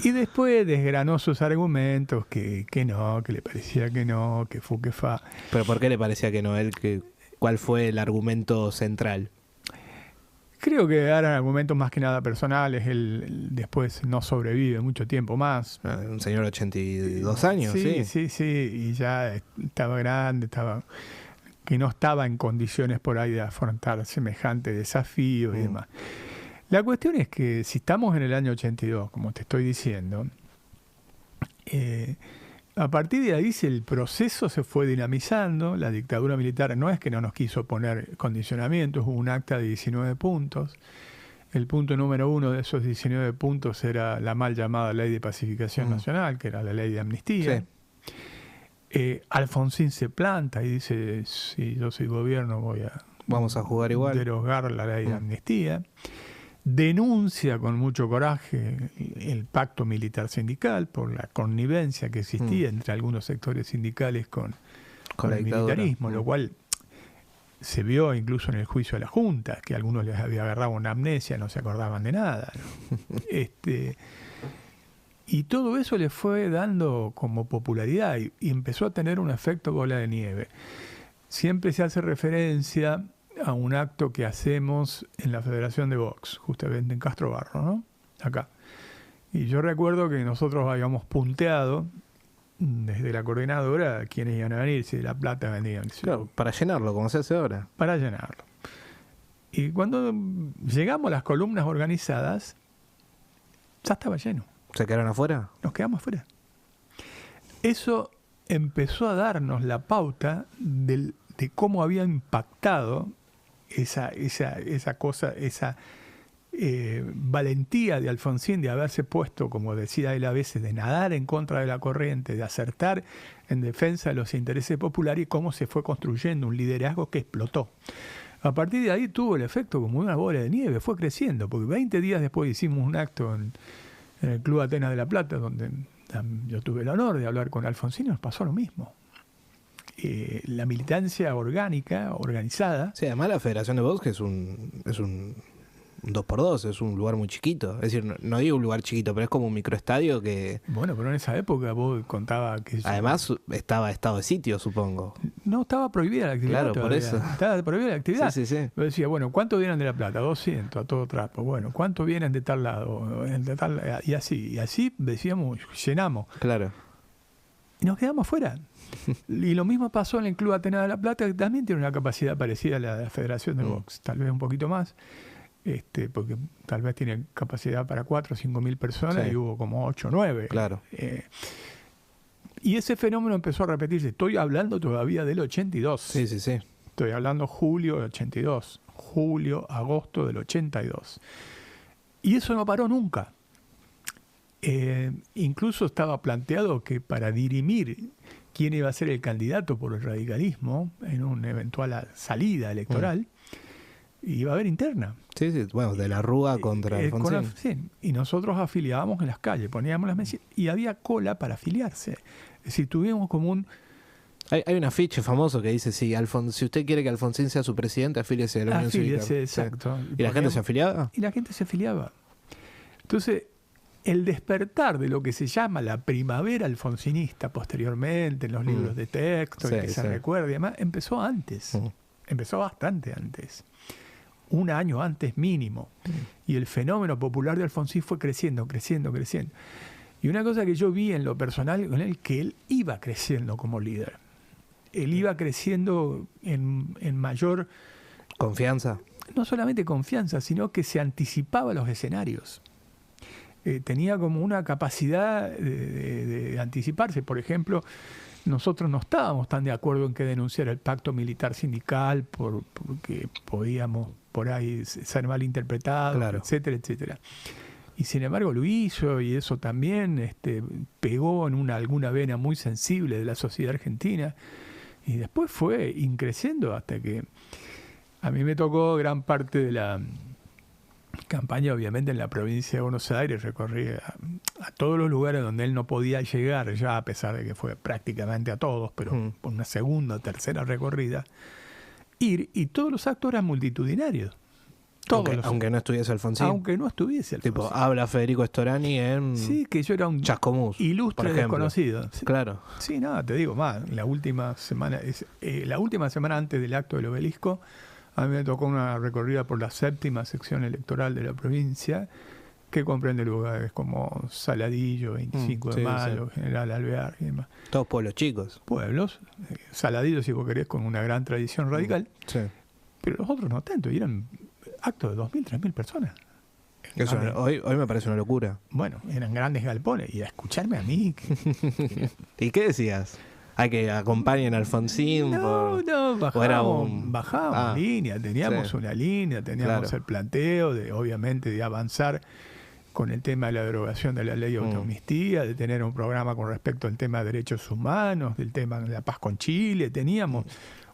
S2: Y después desgranó sus argumentos, que no, que le parecía que no, que fu, que fa.
S1: ¿Pero por qué le parecía que no? ¿Cuál fue el argumento central?
S2: Creo que eran argumentos más que nada personales. Él después no sobrevive mucho tiempo más.
S1: Un señor de 82 años, sí.
S2: Sí, y ya estaba grande, que no estaba en condiciones por ahí de afrontar semejante desafío y demás. La cuestión es que si estamos en el año 82, como te estoy diciendo, a partir de ahí el proceso se fue dinamizando. La dictadura militar no es que no nos quiso poner condicionamientos, hubo un acta de 19 puntos. El punto número 1 de esos 19 puntos era la mal llamada Ley de Pacificación Nacional, que era la ley de amnistía. Sí. Alfonsín se planta y dice, si yo soy gobierno
S1: vamos a jugar igual,
S2: derogar la ley de amnistía. Denuncia con mucho coraje el pacto militar sindical por la connivencia que existía entre algunos sectores sindicales con el militarismo, lo cual se vio incluso en el juicio de la Junta, que a algunos les había agarrado una amnesia, no se acordaban de nada, ¿no? Y todo eso le fue dando como popularidad y empezó a tener un efecto bola de nieve. Siempre se hace referencia a un acto que hacemos en la Federación de Box, justamente en Castro Barro, ¿no? Acá. Y yo recuerdo que nosotros habíamos punteado desde la coordinadora quienes iban a venir, si de La Plata vendían.
S1: Claro, para llenarlo, como se hace ahora.
S2: Para llenarlo. Y cuando llegamos a las columnas organizadas, ya estaba lleno.
S1: ¿Se quedaron afuera?
S2: Nos quedamos afuera. Eso empezó a darnos la pauta de cómo había impactado esa valentía de Alfonsín de haberse puesto, como decía él a veces, de nadar en contra de la corriente, de acertar en defensa de los intereses populares, y cómo se fue construyendo un liderazgo que explotó. A partir de ahí tuvo el efecto como una bola de nieve, fue creciendo, porque 20 días después hicimos un acto en el Club Atenas de La Plata, donde yo tuve el honor de hablar con Alfonsín, y nos pasó lo mismo. La militancia orgánica, organizada.
S1: Sí, además la Federación de Box es un 2x2, es un lugar muy chiquito. Es decir, no digo un lugar chiquito, pero es como un microestadio que...
S2: Bueno, pero en esa época vos contabas que...
S1: Además estaba estado de sitio, supongo.
S2: No, estaba prohibida la actividad.
S1: Claro,
S2: todavía.
S1: por eso.
S2: Estaba prohibida la actividad.
S1: Sí.
S2: Yo decía, bueno, ¿cuántos vienen de La Plata? 200, a todo trapo. Bueno, ¿cuántos vienen de tal lado? Y así decíamos, llenamos.
S1: Claro.
S2: Y nos quedamos afuera. Y lo mismo pasó en el Club Atenas de La Plata, que también tiene una capacidad parecida a la de la Federación de Box, tal vez un poquito más, porque tal vez tiene capacidad para 4 o 5 mil personas, sí. Y hubo como 8 o 9.
S1: Claro.
S2: Y ese fenómeno empezó a repetirse. Estoy hablando todavía del 82.
S1: Sí.
S2: Estoy hablando julio del 82, julio, agosto del 82. Y eso no paró nunca. Incluso estaba planteado que para dirimir quién iba a ser el candidato por el radicalismo en una eventual salida electoral, y iba a haber interna.
S1: Sí, sí, bueno, de la Rúa contra Alfonsín.
S2: Sí, y nosotros afiliábamos en las calles, poníamos las mesas y había cola para afiliarse. Es decir, tuvimos como un...
S1: Hay un afiche famoso que dice, si usted quiere que Alfonsín sea su presidente, afíliese a la Unión Cívica.
S2: Afíliese, exacto.
S1: ¿Y la gente se afiliaba?
S2: Y la gente se afiliaba. Entonces, el despertar de lo que se llama la primavera alfonsinista posteriormente, en los libros de texto, y que se recuerda y demás, empezó antes. Empezó bastante antes. Un año antes mínimo. Y el fenómeno popular de Alfonsín fue creciendo, creciendo, creciendo. Y una cosa que yo vi en lo personal con él, que él iba creciendo como líder. Él iba creciendo en mayor...
S1: ¿Confianza?
S2: No solamente confianza, sino que se anticipaba a los escenarios. Tenía como una capacidad de anticiparse. Por ejemplo, nosotros no estábamos tan de acuerdo en que denunciara el pacto militar sindical porque podíamos por ahí ser malinterpretados, claro, etcétera, etcétera. Y sin embargo lo hizo, y eso también pegó en alguna vena muy sensible de la sociedad argentina. Y después fue increciendo hasta que a mí me tocó gran parte de la campaña, obviamente, en la provincia de Buenos Aires. Recorrí a todos los lugares donde él no podía llegar, ya a pesar de que fue prácticamente a todos, pero por una segunda o tercera recorrida, ir, y todos los actos eran multitudinarios.
S1: Aunque no estuviese Alfonsín.
S2: Aunque no estuviese Alfonsín.
S1: Tipo, habla Federico Storani en...
S2: Sí, que yo era un
S1: Chascomús,
S2: ilustre desconocido. Sí,
S1: claro.
S2: Sí, nada, te digo más. La última semana antes del acto del obelisco, a mí me tocó una recorrida por la 7ª sección electoral de la provincia, que comprende lugares como Saladillo, 25 de Mayo, General Alvear y demás.
S1: Todos pueblos chicos.
S2: Pueblos. Saladillo, si vos querés, con una gran tradición radical.
S1: Sí.
S2: Pero los otros no tanto, y eran actos de 2.000, 3.000 personas.
S1: Eso, hoy me parece una locura.
S2: Bueno, eran grandes galpones, y a escucharme a mí...
S1: ¿Y qué decías? ¿Hay que acompañen a Alfonsín?
S2: No, bajábamos línea, teníamos una línea, teníamos el planteo de, obviamente, de avanzar con el tema de la derogación de la ley de autoamnistía, de tener un programa con respecto al tema de derechos humanos, del tema de la paz con Chile. Teníamos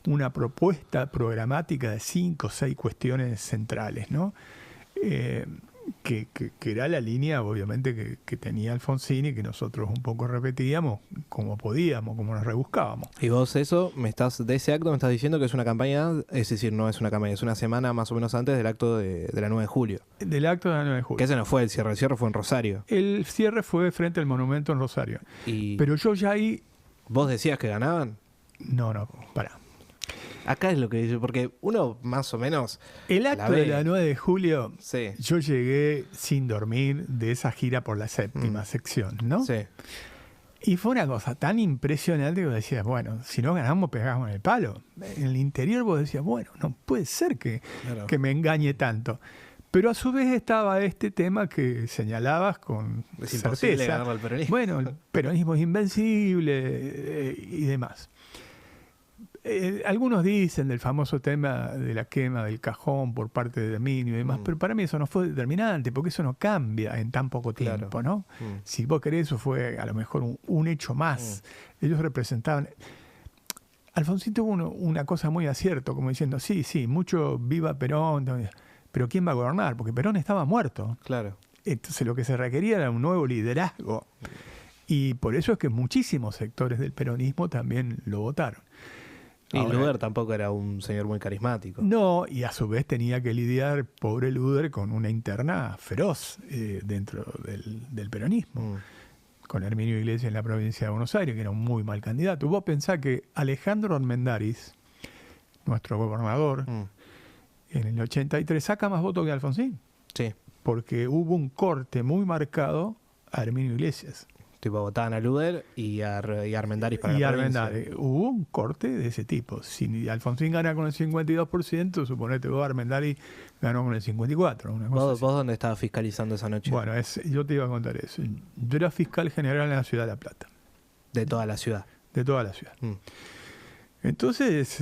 S2: una propuesta programática de 5 o 6 cuestiones centrales, ¿no? Que era la línea, obviamente, que tenía Alfonsín, y que nosotros un poco repetíamos como podíamos, como nos rebuscábamos.
S1: Y vos de ese acto me estás diciendo que es una campaña, es decir, no es una campaña, es una semana más o menos antes del acto de la 9 de julio.
S2: Del acto de la 9 de julio.
S1: Que ese no fue el cierre fue en Rosario.
S2: El cierre fue frente al monumento en Rosario. Pero yo ya ahí...
S1: ¿Vos decías que ganaban?
S2: No, pará.
S1: Acá es lo que dice, porque uno más o menos...
S2: El acto de la 9 de julio,
S1: sí,
S2: yo llegué sin dormir de esa gira por la 7ª sección, ¿no?
S1: Sí.
S2: Y fue una cosa tan impresionante que vos decías, bueno, si no ganamos, pegamos en el palo. En el interior vos decías, bueno, no puede ser que me engañe tanto. Pero a su vez estaba este tema que señalabas con certeza.
S1: Ganarlo al peronismo.
S2: Bueno, el peronismo es invencible y demás. Algunos dicen del famoso tema de la quema del cajón por parte de Dominio y demás, pero para mí eso no fue determinante, porque eso no cambia en tan poco tiempo, ¿no? Si vos querés, eso fue a lo mejor un hecho más. Ellos representaban... Alfonsín tuvo una cosa muy acierto, como diciendo, sí, mucho viva Perón, pero ¿quién va a gobernar? Porque Perón estaba muerto.
S1: Claro.
S2: Entonces lo que se requería era un nuevo liderazgo. Y por eso es que muchísimos sectores del peronismo también lo votaron.
S1: Y Luder tampoco era un señor muy carismático.
S2: No, y a su vez tenía que lidiar, pobre Luder, con una interna feroz dentro del peronismo. Con Herminio Iglesias en la provincia de Buenos Aires, que era un muy mal candidato. Vos pensás que Alejandro Armendáriz, nuestro gobernador, en el 83 saca más votos que Alfonsín.
S1: Sí.
S2: Porque hubo un corte muy marcado a Herminio Iglesias.
S1: Tipo, votaban a Luder y a Armendáriz para la provincia.
S2: Hubo un corte de ese tipo. Si Alfonsín gana con el 52%, suponete vos, Armendáriz ganó con el 54%.
S1: ¿Vos dónde estabas fiscalizando esa noche?
S2: Bueno, yo te iba a contar eso. Yo era fiscal general en la ciudad de La Plata.
S1: ¿De toda la ciudad?
S2: De toda la ciudad. Entonces...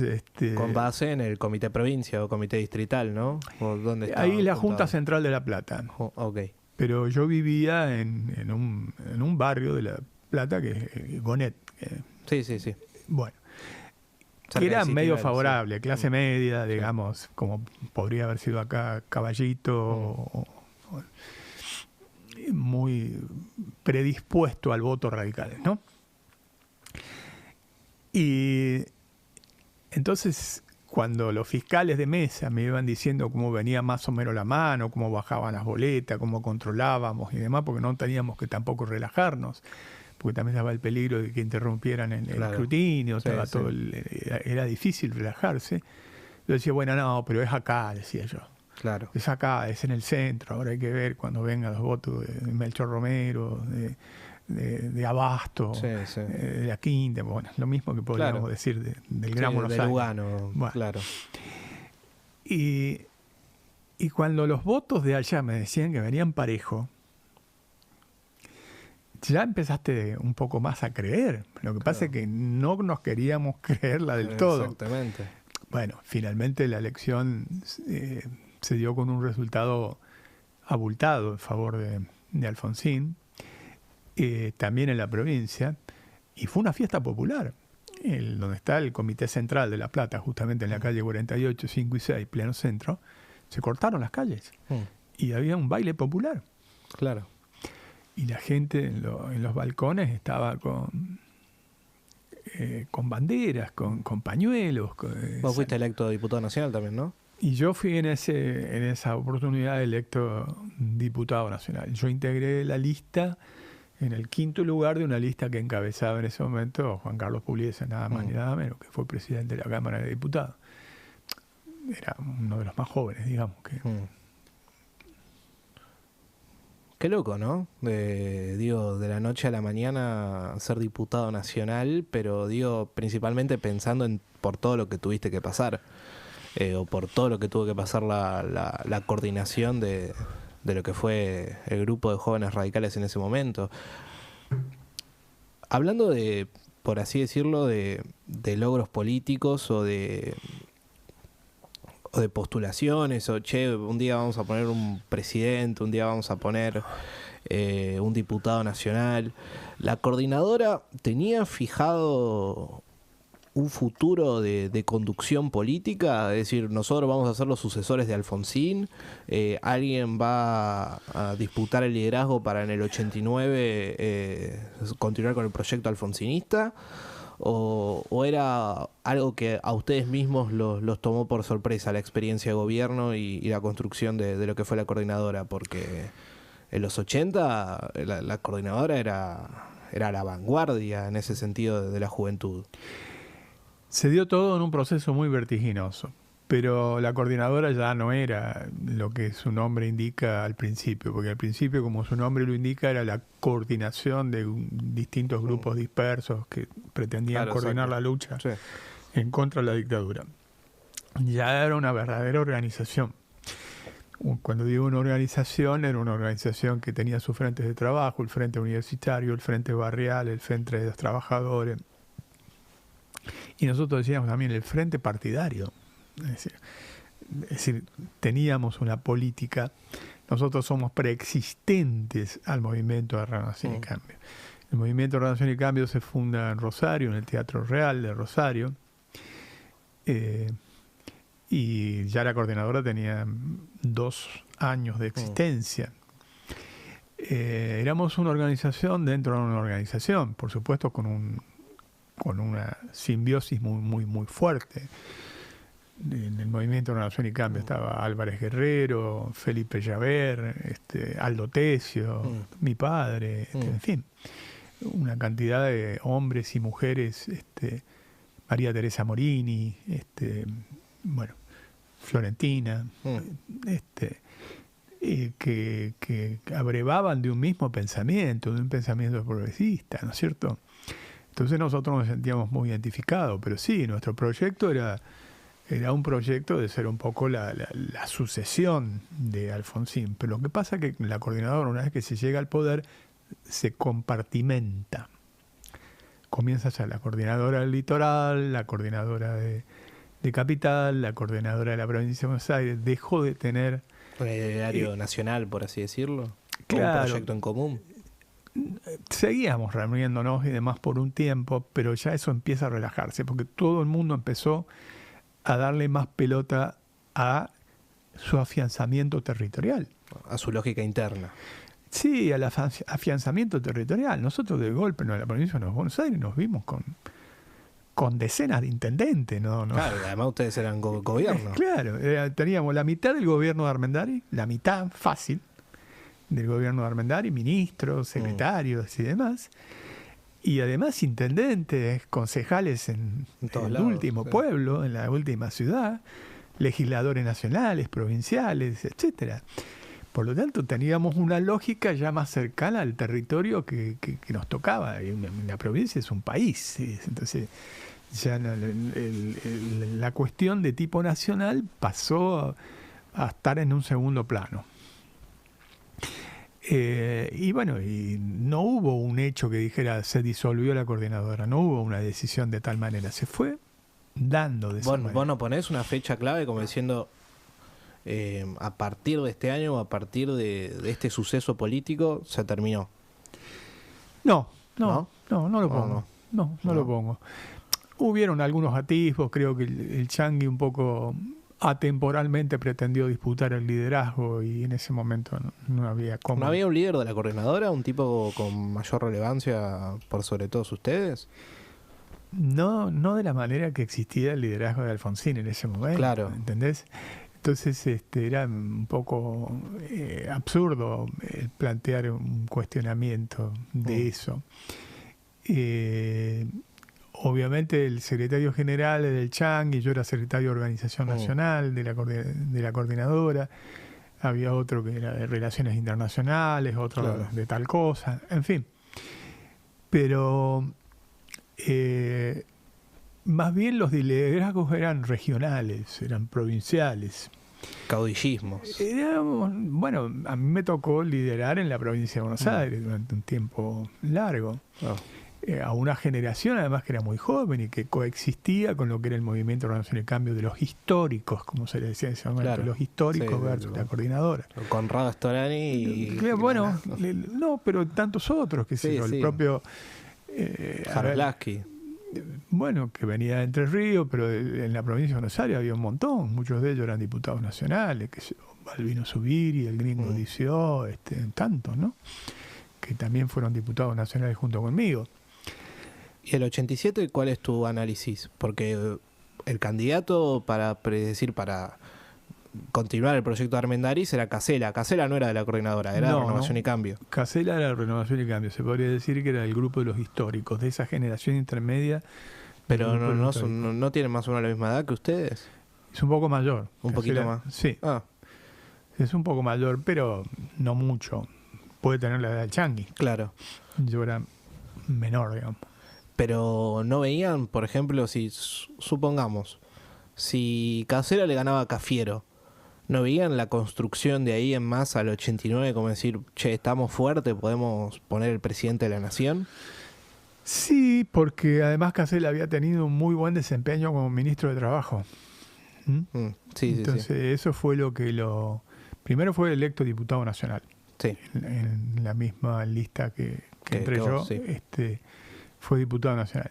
S1: con base en el comité provincia o comité distrital, ¿no? ¿O dónde estaba
S2: ahí la Junta Central de La Plata.
S1: Ok.
S2: Pero yo vivía en un barrio de La Plata que es Gonet,
S1: Sí, sí, sí.
S2: Bueno,
S1: Cerca
S2: que
S1: de
S2: era
S1: City
S2: medio
S1: Gal,
S2: favorable,
S1: sí.
S2: clase media, digamos, como podría haber sido acá Caballito, o muy predispuesto al voto radical, ¿no? Y entonces, cuando los fiscales de mesa me iban diciendo cómo venía más o menos la mano, cómo bajaban las boletas, cómo controlábamos y demás, porque no teníamos que tampoco relajarnos, porque también estaba el peligro de que interrumpieran el
S1: Claro.
S2: escrutinio,
S1: Sí,
S2: estaba
S1: sí.
S2: todo era difícil relajarse. Yo decía, bueno, no, pero es acá, decía yo.
S1: Claro.
S2: Es acá, es en el centro, ahora hay que ver cuando vengan los votos de Melchor Romero, de Abasto,
S1: Sí, sí.
S2: de la Quinta, bueno, lo mismo que podríamos
S1: Claro.
S2: decir del
S1: Sí,
S2: Gran Buenos
S1: de
S2: Aires.
S1: Lugano,
S2: Bueno,
S1: claro.
S2: y cuando los votos de allá me decían que venían parejo, ya empezaste un poco más a creer. Lo que pasa es que no nos queríamos creerla del todo.
S1: Exactamente.
S2: Bueno, finalmente la elección se dio con un resultado abultado en favor de Alfonsín, también en la provincia, y fue una fiesta popular. Donde está el Comité Central de La Plata, justamente en la calle 48, 5 y 6, pleno centro, se cortaron las calles y había un baile popular.
S1: Claro.
S2: Y la gente en los balcones estaba con banderas, con pañuelos.
S1: Vos fuiste electo diputado nacional también, ¿no?
S2: Y yo fui en esa oportunidad electo diputado nacional. Yo integré la lista en el 5º lugar de una lista que encabezaba en ese momento Juan Carlos Pugliese, nada más ni nada menos, que fue presidente de la Cámara de Diputados. Era uno de los más jóvenes, digamos.
S1: Qué loco, ¿no? Digo, de la noche a la mañana ser diputado nacional, pero digo, principalmente pensando por todo lo que tuviste que pasar, o por todo lo que tuvo que pasar la coordinación de lo que fue el grupo de jóvenes radicales en ese momento. Hablando de, por así decirlo, de logros políticos o de postulaciones, o che, un día vamos a poner un presidente, un día vamos a poner un diputado nacional. ¿La coordinadora tenía fijado un futuro de conducción política? Es decir, nosotros vamos a ser los sucesores de Alfonsín, alguien va a disputar el liderazgo para en el 89 continuar con el proyecto alfonsinista, o era algo que a ustedes mismos los tomó por sorpresa la experiencia de gobierno y la construcción de lo que fue la coordinadora, porque en los 80 la coordinadora era la vanguardia en ese sentido de la juventud.
S2: Se dio todo en un proceso muy vertiginoso, pero la coordinadora ya no era lo que su nombre indica al principio, porque al principio, como su nombre lo indica, era la coordinación de distintos grupos dispersos que pretendían coordinar la lucha en contra de la dictadura. Ya era una verdadera organización. Cuando digo una organización, era una organización que tenía sus frentes de trabajo, el frente universitario, el frente barrial, el frente de los trabajadores. Y nosotros decíamos también el frente partidario. Es decir, teníamos una política. Nosotros somos preexistentes al movimiento de Renovación y Cambio. El movimiento de Renovación y Cambio se funda en Rosario, en el Teatro Real de Rosario. Y ya la coordinadora tenía 2 años de existencia. Éramos una organización dentro de una organización, por supuesto con una simbiosis muy fuerte. En el movimiento de Renovación y Cambio estaba Álvarez Guerrero, Felipe Llaver, Aldo Tesio, mi padre, en fin, una cantidad de hombres y mujeres, María Teresa Morini, bueno, Florentina, que abrevaban de un mismo pensamiento, de un pensamiento progresista, ¿no es cierto? Entonces nosotros nos sentíamos muy identificados, pero sí, nuestro proyecto era un proyecto de ser un poco la sucesión de Alfonsín. Pero lo que pasa es que la coordinadora, una vez que se llega al poder, se compartimenta. Comienza a ser la coordinadora del litoral, la coordinadora de Capital, la coordinadora de la provincia de Buenos Aires. Dejó de tener...
S1: Un ideario nacional, por así decirlo.
S2: Claro.
S1: Un proyecto en común.
S2: seguíamos reuniéndonos y demás por un tiempo, pero ya eso empieza a relajarse, porque todo el mundo empezó a darle más pelota a su afianzamiento territorial.
S1: A su lógica interna.
S2: Sí, al afianzamiento territorial. Nosotros de golpe en la provincia de Buenos Aires nos vimos con decenas de intendentes. ¿No?
S1: Claro, además ustedes eran gobierno.
S2: Claro, teníamos la mitad del gobierno de Armendáriz, la mitad fácil del gobierno de Armendáriz, ministros, secretarios y demás. Y además intendentes, concejales en el
S1: lados,
S2: último pueblo, en la última ciudad, legisladores nacionales, provinciales, etcétera. Por lo tanto, teníamos una lógica ya más cercana al territorio que nos tocaba. Y una provincia es un país, ¿sí? Entonces ya la cuestión de tipo nacional pasó a estar en un segundo plano. Y bueno, y no hubo un hecho que dijera se disolvió la coordinadora, no hubo una decisión de tal manera, se fue dando de esa manera.
S1: ¿Vos no ponés una fecha clave como diciendo a partir de este año o a partir de este suceso político se terminó?
S2: No lo pongo. No lo pongo. Hubieron algunos atisbos, creo que el Changi un poco atemporalmente pretendió disputar el liderazgo y en ese momento no había cómo.
S1: ¿No había un líder de la coordinadora, un tipo con mayor relevancia por sobre todos ustedes?
S2: No de la manera que existía el liderazgo de Alfonsín en ese momento.
S1: Claro.
S2: ¿Entendés? Entonces era un poco absurdo plantear un cuestionamiento de eso. Obviamente el secretario general era el Changi, yo era secretario de Organización Nacional de la coordinadora, había otro que era de Relaciones Internacionales, otro de tal cosa, en fin. Pero más bien los liderazgos eran regionales, eran provinciales.
S1: Caudillismos.
S2: Bueno, a mí me tocó liderar en la provincia de Buenos Aires durante un tiempo largo. A una generación además que era muy joven y que coexistía con lo que era el movimiento de Renovación y Cambio de los históricos, como se le decía en ese momento, los históricos versus la coordinadora.
S1: Conrado Storani y...
S2: Bueno, no, pero tantos otros, que el propio...
S1: Jarlaski.
S2: Bueno, que venía de Entre Ríos, pero en la provincia de Buenos Aires había un montón, muchos de ellos eran diputados nacionales, que Balbino Zubiri, el gringo Dició, tantos, ¿no? Que también fueron diputados nacionales junto conmigo.
S1: ¿Y el 87 cuál es tu análisis? Porque el candidato para continuar el proyecto de Armendáriz era Casela. Casela no era de la coordinadora, era de Renovación y Cambio.
S2: Casela era de Renovación y Cambio. Se podría decir que era el grupo de los históricos, de esa generación intermedia.
S1: Pero no tienen más o menos la misma edad que ustedes.
S2: Es un poco mayor.
S1: ¿Un poquito más?
S2: Sí. Es un poco mayor, pero no mucho. Puede tener la edad del Changi.
S1: Claro.
S2: Yo era menor, digamos.
S1: Pero no veían, por ejemplo, supongamos, si Casela le ganaba a Cafiero, ¿no veían la construcción de ahí en más al 89 como decir, che, estamos fuertes, podemos poner el presidente de la nación?
S2: Sí, porque además Casela había tenido un muy buen desempeño como ministro de Trabajo. Entonces eso fue lo que primero fue electo diputado nacional.
S1: Sí.
S2: En la misma lista que entré yo, fue diputado nacional.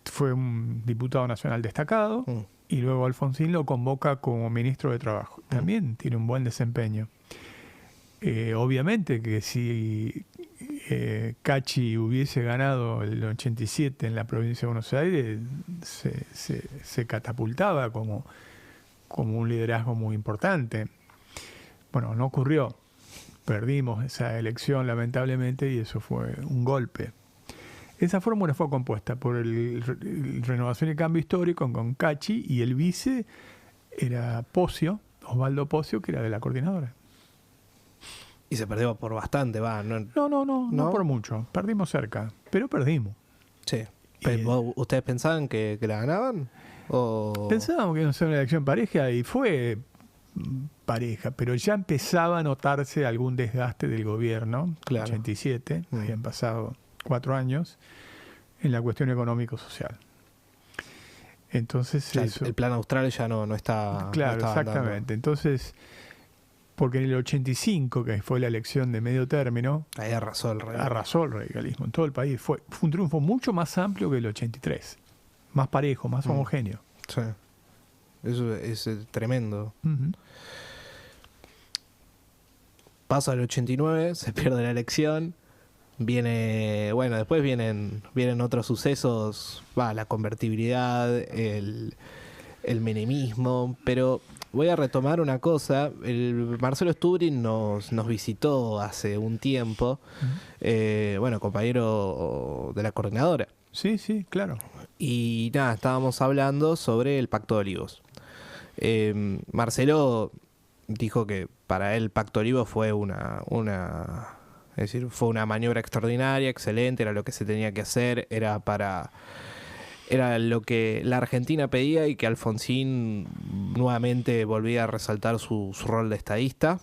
S2: Fue un diputado nacional destacado y luego Alfonsín lo convoca como ministro de Trabajo. También tiene un buen desempeño. Obviamente que si Cachi hubiese ganado el 87 en la provincia de Buenos Aires, se catapultaba como un liderazgo muy importante. Bueno, no ocurrió. Perdimos esa elección lamentablemente y eso fue un golpe. Esa fórmula fue compuesta por el Renovación y Cambio Histórico con Cachi y el vice era Pocio, Osvaldo Pocio, que era de la coordinadora.
S1: Y se perdió por bastante, va.
S2: No por mucho. Perdimos cerca, pero perdimos.
S1: Sí. ¿Ustedes pensaban que la ganaban?
S2: Pensábamos que iba a ser una elección pareja y fue pareja, pero ya empezaba a notarse algún desgaste del gobierno.
S1: Claro.
S2: 87, habían pasado 4 años en la cuestión económico-social. Entonces
S1: el plan austral ya no está.
S2: Claro,
S1: no estaba
S2: exactamente.
S1: andando.
S2: Entonces Porque en el 85, que fue la elección de medio término,
S1: Ahí arrasó el rey.
S2: arrasó el radicalismo en todo el país. Fue un triunfo mucho más amplio que el 83. Más parejo, más homogéneo.
S1: Sí. Eso es tremendo.
S2: Uh-huh.
S1: Pasa el 89, se pierde la elección. Después vienen otros sucesos, la convertibilidad, el menemismo, pero voy a retomar una cosa. El Marcelo Stubrin nos visitó hace un tiempo, compañero de la coordinadora.
S2: Sí, claro.
S1: Y nada, estábamos hablando sobre el Pacto de Olivos. Marcelo dijo que para él el Pacto de Olivos fue fue una maniobra extraordinaria, excelente, era lo que se tenía que hacer, era lo que la Argentina pedía, y que Alfonsín nuevamente volvía a resaltar su rol de estadista.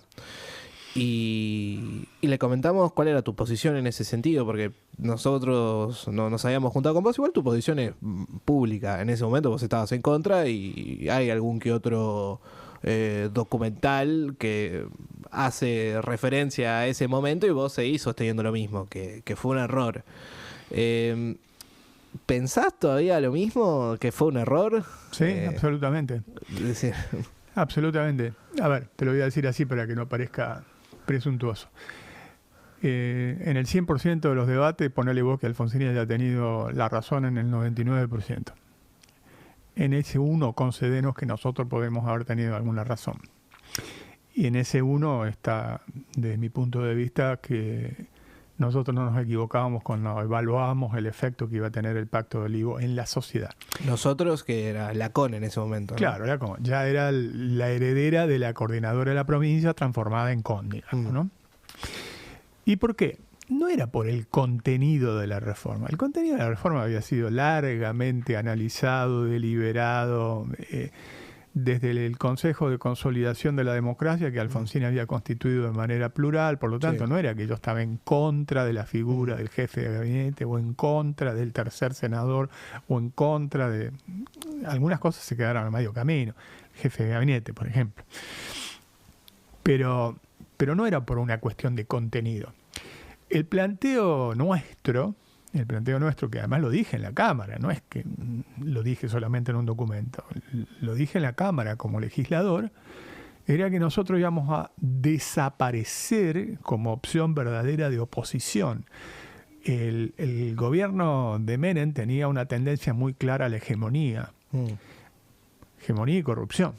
S1: Y le comentamos cuál era tu posición en ese sentido, porque nosotros no nos habíamos juntado con vos. Igual tu posición es pública. En ese momento vos estabas en contra, y hay algún que otro documental que hace referencia a ese momento, y vos seguís sosteniendo lo mismo, que fue un error. ¿Pensás todavía lo mismo, que fue un error?
S2: Sí, absolutamente. Absolutamente. A ver, te lo voy a decir así para que no parezca presuntuoso. En el 100% de los debates, ponele vos que Alfonsín haya tenido la razón en el 99%. En ese 1, concedenos que nosotros podemos haber tenido alguna razón. Y en ese 1 está, desde mi punto de vista, que nosotros no nos equivocábamos cuando evaluábamos el efecto que iba a tener el Pacto de Olivos en la sociedad.
S1: Nosotros, que era la CON en ese momento, ¿no?
S2: Claro, ya era la heredera de la coordinadora de la provincia transformada en CON, digamos, ¿no? ¿Y por qué? No era por el contenido de la reforma. El contenido de la reforma había sido largamente analizado, deliberado, desde el Consejo de Consolidación de la Democracia, que Alfonsín había constituido de manera plural. Por lo tanto, no era que yo estaba en contra de la figura del jefe de gabinete, o en contra del tercer senador, o en contra de... Algunas cosas se quedaron a medio camino. El jefe de gabinete, por ejemplo. Pero no era por una cuestión de contenido. El planteo nuestro, que además lo dije en la Cámara, no es que lo dije solamente en un documento, lo dije en la Cámara como legislador, era que nosotros íbamos a desaparecer como opción verdadera de oposición. El gobierno de Menem tenía una tendencia muy clara a la hegemonía. Hegemonía y corrupción.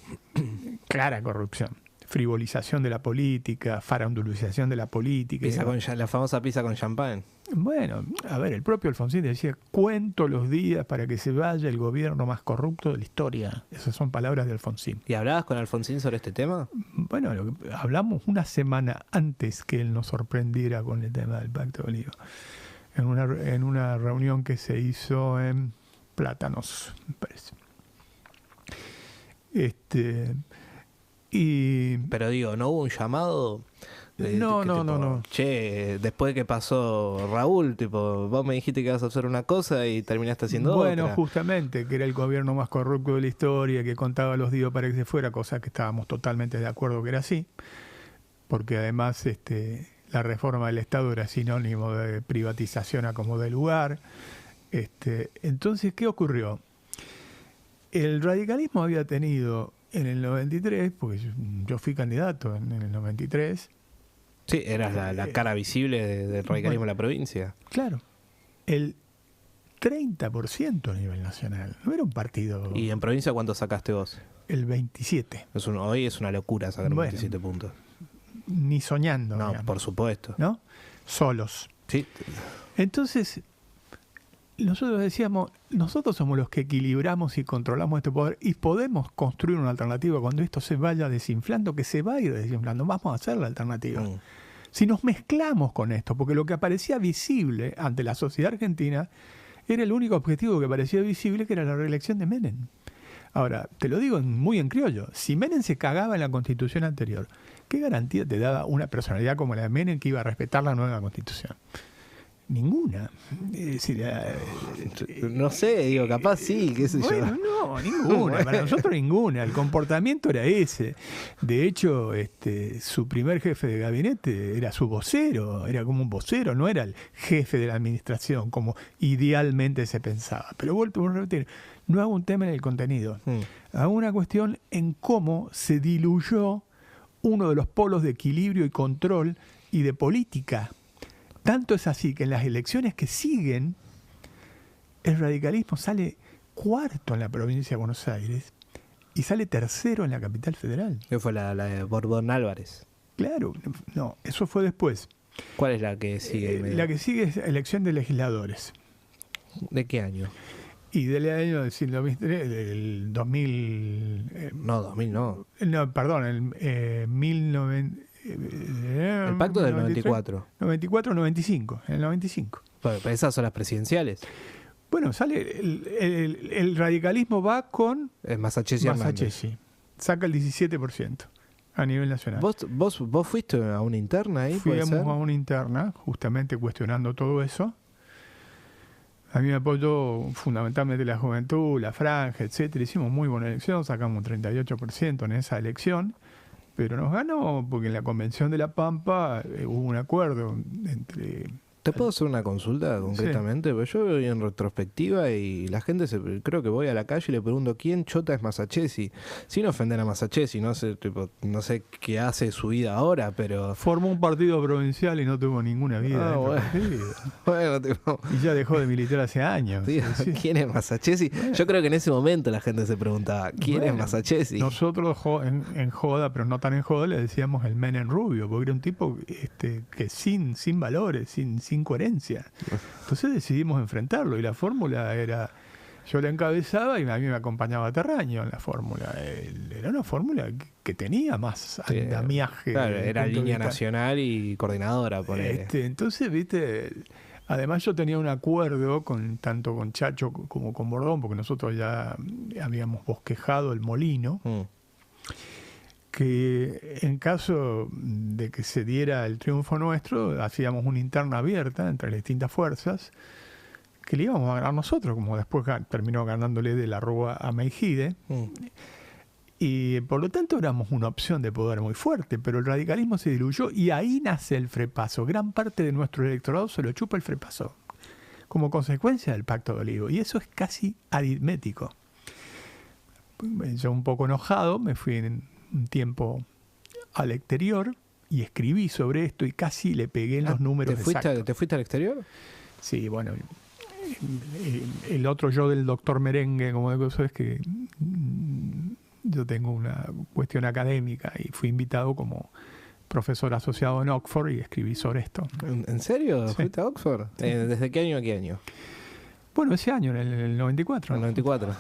S2: Clara corrupción. Frivolización de la política, farandulización de la política.
S1: La famosa pizza con champán.
S2: Bueno, a ver, el propio Alfonsín decía: cuento los días para que se vaya el gobierno más corrupto de la historia. Esas son palabras de Alfonsín.
S1: ¿Y hablabas con Alfonsín sobre este tema?
S2: Bueno, hablamos una semana antes que él nos sorprendiera con el tema del Pacto de Olivos. En una reunión que se hizo en Plátanos, me parece.
S1: Pero digo, ¿no hubo un llamado?
S2: No.
S1: Che, después de que pasó Raúl, vos me dijiste que ibas a hacer una cosa y terminaste haciendo otra.
S2: Bueno, justamente, que era el gobierno más corrupto de la historia, que contaba los días para que se fuera, cosa que estábamos totalmente de acuerdo que era así, porque además la reforma del Estado era sinónimo de privatización a como de lugar. Entonces, ¿qué ocurrió? El radicalismo había tenido en el 93, porque yo fui candidato en el 93.
S1: Sí, eras la cara visible del radicalismo en la provincia.
S2: Claro. El 30% a nivel nacional. No era un partido...
S1: ¿Y en provincia cuánto sacaste vos?
S2: El 27.
S1: Hoy es una locura sacar 27 puntos.
S2: Ni soñando.
S1: No,
S2: digamos,
S1: por supuesto.
S2: ¿no? Solos.
S1: Sí.
S2: Entonces... nosotros decíamos, nosotros somos los que equilibramos y controlamos este poder, y podemos construir una alternativa cuando esto se vaya desinflando, que se va a ir desinflando. Vamos a hacer la alternativa. Si nos mezclamos con esto, porque lo que parecía visible ante la sociedad argentina era el único objetivo que parecía visible, que era la reelección de Menem. Ahora, te lo digo muy en criollo, si Menem se cagaba en la constitución anterior, ¿qué garantía te daba una personalidad como la de Menem que iba a respetar la nueva constitución? Ninguna. Es decir,
S1: no sé, digo, capaz sí, qué sé yo.
S2: No, ninguna. Para nosotros ninguna. El comportamiento era ese. De hecho, su primer jefe de gabinete era su vocero, era como un vocero, no era el jefe de la administración, como idealmente se pensaba. Pero vuelvo a repetir, no hago un tema en el contenido. Hago una cuestión en cómo se diluyó uno de los polos de equilibrio y control y de política. Tanto es así que en las elecciones que siguen, el radicalismo sale cuarto en la provincia de Buenos Aires y sale tercero en la capital federal.
S1: ¿Qué fue la de Borbón Álvarez?
S2: Claro, no, eso fue después.
S1: ¿Cuál es la que sigue?
S2: La que sigue es elección de legisladores.
S1: ¿De qué año?
S2: Y del año del 2000...
S1: no, 2000 no.
S2: No, perdón, el 1900...
S1: El pacto del 94.
S2: 94-95, en el 95.
S1: Pero esas son las presidenciales.
S2: Bueno, sale el radicalismo va con
S1: Masachesi Hernández.
S2: Saca el 17% a nivel nacional.
S1: ¿Vos fuiste a una interna ahí?
S2: Fuimos a una interna, justamente cuestionando todo eso. A mí me apoyó fundamentalmente la juventud, la franja, etcétera. Hicimos muy buena elección, sacamos un 38% en esa elección. Pero nos ganó porque en la Convención de La Pampa hubo un acuerdo entre...
S1: ¿Te puedo hacer una consulta concretamente? Sí. Porque yo voy en retrospectiva y la gente, creo que voy a la calle y le pregunto ¿quién chota es Masachesi? Sin ofender a Masachesi, no sé qué hace su vida ahora, pero...
S2: Formó un partido provincial y no tuvo ninguna vida.
S1: Bueno, tipo...
S2: Y ya dejó de militar hace años.
S1: Tío, ¿quién es Masachesi? Yo creo que en ese momento la gente se preguntaba ¿quién es Masachesi?
S2: Nosotros en joda, pero no tan en joda, le decíamos el Menem rubio, porque era un tipo que sin valores, sin coherencia. Entonces decidimos enfrentarlo y la fórmula era, yo la encabezaba y a mí me acompañaba Terraño en la fórmula. Era una fórmula que tenía más andamiaje.
S1: Claro, era línea nacional y coordinadora.
S2: Entonces, viste, además yo tenía un acuerdo tanto con Chacho como con Bordón, porque nosotros ya habíamos bosquejado el molino. Que en caso de que se diera el triunfo nuestro, hacíamos una interna abierta entre las distintas fuerzas, que le íbamos a ganar nosotros, como después terminó ganándole de la Rúa a Meijide. Y por lo tanto éramos una opción de poder muy fuerte, pero el radicalismo se diluyó y ahí nace el frepaso. Gran parte de nuestro electorado se lo chupa el frepaso, como consecuencia del Pacto de Olivo. Y eso es casi aritmético. Yo un poco enojado me fui en un tiempo al exterior y escribí sobre esto y casi le pegué en los números exactos.
S1: ¿Te fuiste al exterior?
S2: Sí, bueno, el otro yo del doctor Merengue, como de cosas, es que yo tengo una cuestión académica y fui invitado como profesor asociado en Oxford y escribí sobre esto.
S1: ¿En serio?
S2: Sí.
S1: ¿Fuiste a Oxford? ¿Desde qué año a qué año?
S2: Bueno, ese año, en el 94.
S1: ¿En el 94?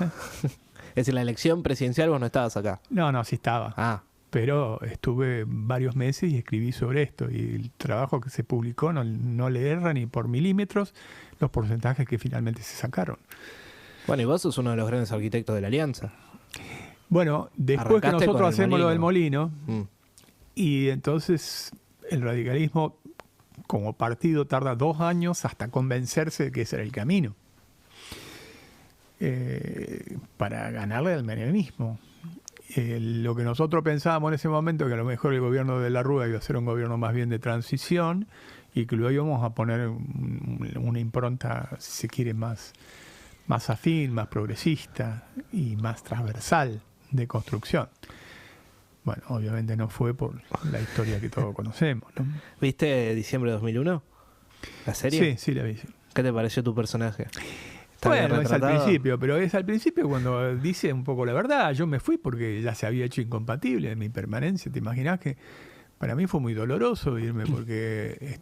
S1: Es decir, la elección presidencial vos no estabas acá.
S2: No, sí estaba.
S1: Ah.
S2: Pero estuve varios meses y escribí sobre esto. Y el trabajo que se publicó no le erra ni por milímetros los porcentajes que finalmente se sacaron.
S1: Bueno, y vos sos uno de los grandes arquitectos de la Alianza.
S2: Bueno, después que nosotros hacemos lo del molino, y entonces el radicalismo como partido tarda 2 años hasta convencerse de que ese era el camino. Para ganarle al menemismo. Lo que nosotros pensábamos en ese momento, que a lo mejor el gobierno de la Rúa iba a ser un gobierno más bien de transición y que lo íbamos a poner una impronta, si se quiere, más afín, más progresista y más transversal de construcción. Bueno, obviamente no fue por la historia que todos conocemos, ¿no?
S1: ¿Viste diciembre de 2001? ¿La serie?
S2: Sí, la vi.
S1: ¿Qué te pareció tu personaje?
S2: Bueno, es al principio, pero es al principio cuando dice un poco la verdad. Yo me fui porque ya se había hecho incompatible en mi permanencia. ¿Te imaginás que para mí fue muy doloroso irme porque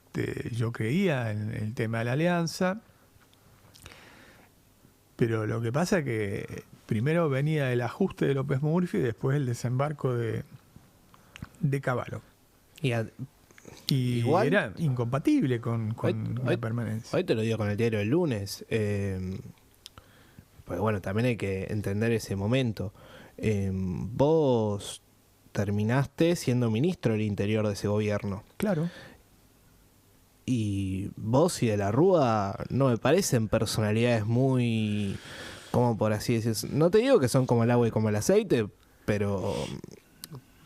S2: yo creía en el tema de la alianza? Pero lo que pasa es que primero venía el ajuste de López Murphy y después el desembarco de Cavallo. Y igual, era incompatible con la permanencia.
S1: Hoy te lo digo con el diario del lunes. Pues bueno, también hay que entender ese momento. Vos terminaste siendo ministro del Interior de ese gobierno.
S2: Claro.
S1: Y vos y De la Rúa no me parecen personalidades muy, como por así decir, no te digo que son como el agua y como el aceite, pero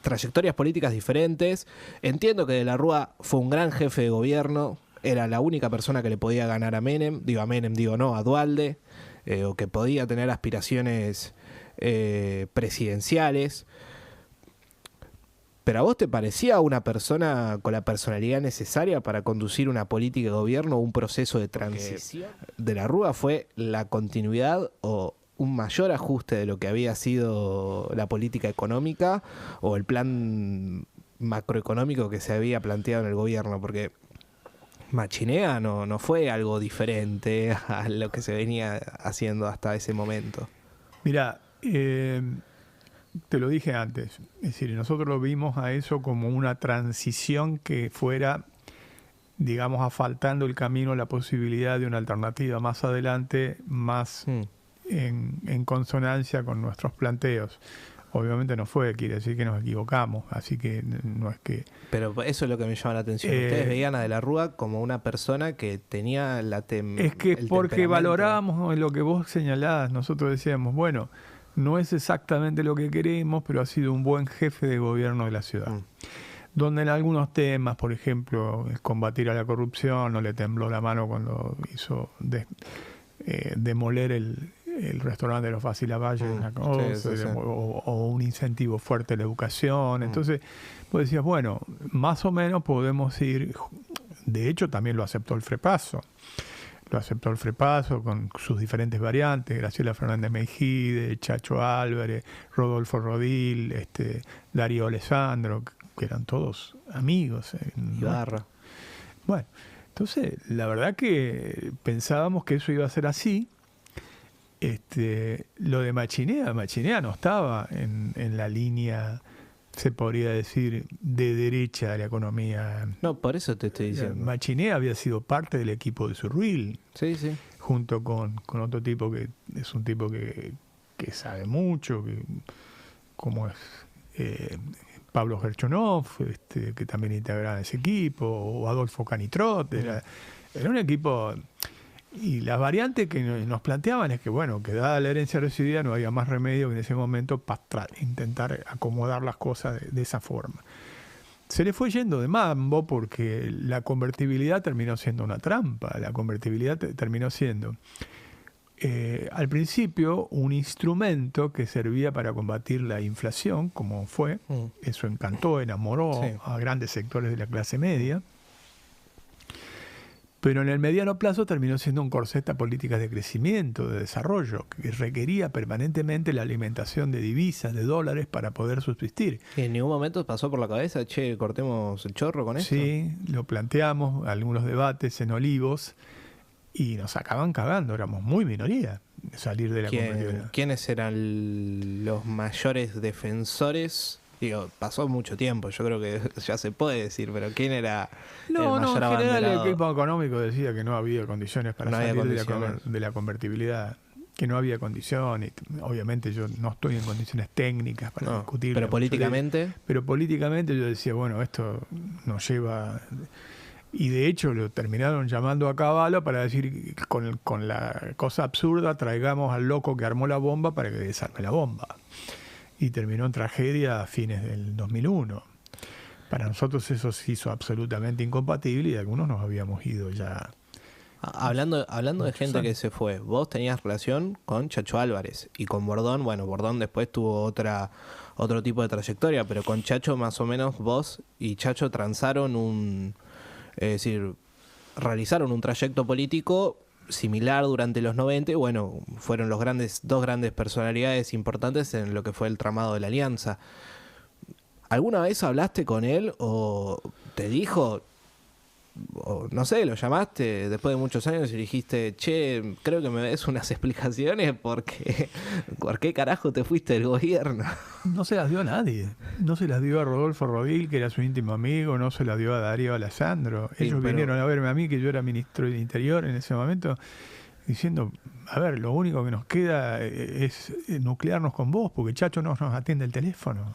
S1: trayectorias políticas diferentes. Entiendo que De la Rúa fue un gran jefe de gobierno, era la única persona que le podía ganar a Menem, a Duhalde, o que podía tener aspiraciones presidenciales. ¿Pero a vos te parecía una persona con la personalidad necesaria para conducir una política de gobierno o un proceso de transición? De la Rúa fue la continuidad o un mayor ajuste de lo que había sido la política económica o el plan macroeconómico que se había planteado en el gobierno, porque Machinea no fue algo diferente a lo que se venía haciendo hasta ese momento.
S2: Mira, te lo dije antes, es decir, nosotros lo vimos a eso como una transición que fuera, digamos, asfaltando el camino, la posibilidad de una alternativa más adelante, más en consonancia con nuestros planteos. Obviamente no fue, quiere decir que nos equivocamos, así que no es que...
S1: Pero eso es lo que me llama la atención. Ustedes veían a De la Rúa como una persona que tenía
S2: Es que porque valorábamos lo que vos señalás, nosotros decíamos, bueno, no es exactamente lo que queremos, pero ha sido un buen jefe de gobierno de la ciudad. Donde en algunos temas, por ejemplo, combatir a la corrupción, no le tembló la mano cuando hizo demoler el restaurante de los Facilavalle, o un incentivo fuerte a la educación. Entonces, pues decías, bueno, más o menos podemos ir. De hecho, también lo aceptó el Frepaso. Lo aceptó el Frepaso con sus diferentes variantes, Graciela Fernández Mejide, Chacho Álvarez, Rodolfo Rodil, Darío Alessandro, que eran todos amigos.
S1: Ibarra.
S2: Bueno, entonces, la verdad que pensábamos que eso iba a ser así. Lo de Machinea no estaba en la línea, se podría decir, de derecha de la economía.
S1: No, por eso te estoy diciendo.
S2: Machinea había sido parte del equipo de Surruil,
S1: sí,
S2: junto con otro tipo que es un tipo que sabe mucho, como es Pablo Gerchonov, que también integraba ese equipo, o Adolfo Canitrot. Era un equipo... Y las variantes que nos planteaban es que, bueno, que dada la herencia recibida no había más remedio que en ese momento para intentar acomodar las cosas de esa forma. Se le fue yendo de mambo porque la convertibilidad terminó siendo una trampa. La convertibilidad terminó siendo, al principio, un instrumento que servía para combatir la inflación, como fue. Eso encantó, enamoró a grandes sectores de la clase media. Pero en el mediano plazo terminó siendo un corset a políticas de crecimiento, de desarrollo, que requería permanentemente la alimentación de divisas, de dólares, para poder subsistir.
S1: ¿Y en ningún momento pasó por la cabeza, cortemos el chorro con esto?
S2: Sí, lo planteamos, algunos debates en Olivos, y nos acaban cagando, éramos muy minoría salir de la convertibilidad.
S1: ¿Quiénes eran los mayores defensores? Digo, pasó mucho tiempo, yo creo que ya se puede decir, pero ¿quién era el mayor abanderado?
S2: En general el equipo económico decía que no había condiciones para salir de la convertibilidad, que no había condiciones. Obviamente yo no estoy en condiciones técnicas para discutir.
S1: Pero políticamente...
S2: Pero políticamente yo decía, bueno, esto nos lleva... Y de hecho lo terminaron llamando a Cavallo para decir, con la cosa absurda, traigamos al loco que armó la bomba para que desarme la bomba. Y terminó en tragedia a fines del 2001. Para nosotros eso se hizo absolutamente incompatible y algunos nos habíamos ido ya.
S1: Hablando de gente que se fue, vos tenías relación con Chacho Álvarez y con Bordón. Bueno, Bordón después tuvo otro tipo de trayectoria, pero con Chacho más o menos vos y Chacho transaron es decir, realizaron un trayecto político similar durante los 90, bueno, fueron dos grandes personalidades importantes en lo que fue el tramado de la alianza. ¿Alguna vez hablaste con él o te dijo, o no sé, lo llamaste después de muchos años y dijiste, creo que me des unas explicaciones porque ¿por qué carajo te fuiste del gobierno?
S2: No se las dio a nadie. No se las dio a Rodolfo Rodil, que era su íntimo amigo, no se las dio a Darío Alessandro. Ellos vinieron a verme a mí, que yo era ministro del Interior en ese momento, diciendo, a ver, lo único que nos queda es nuclearnos con vos, porque Chacho no nos atiende el teléfono.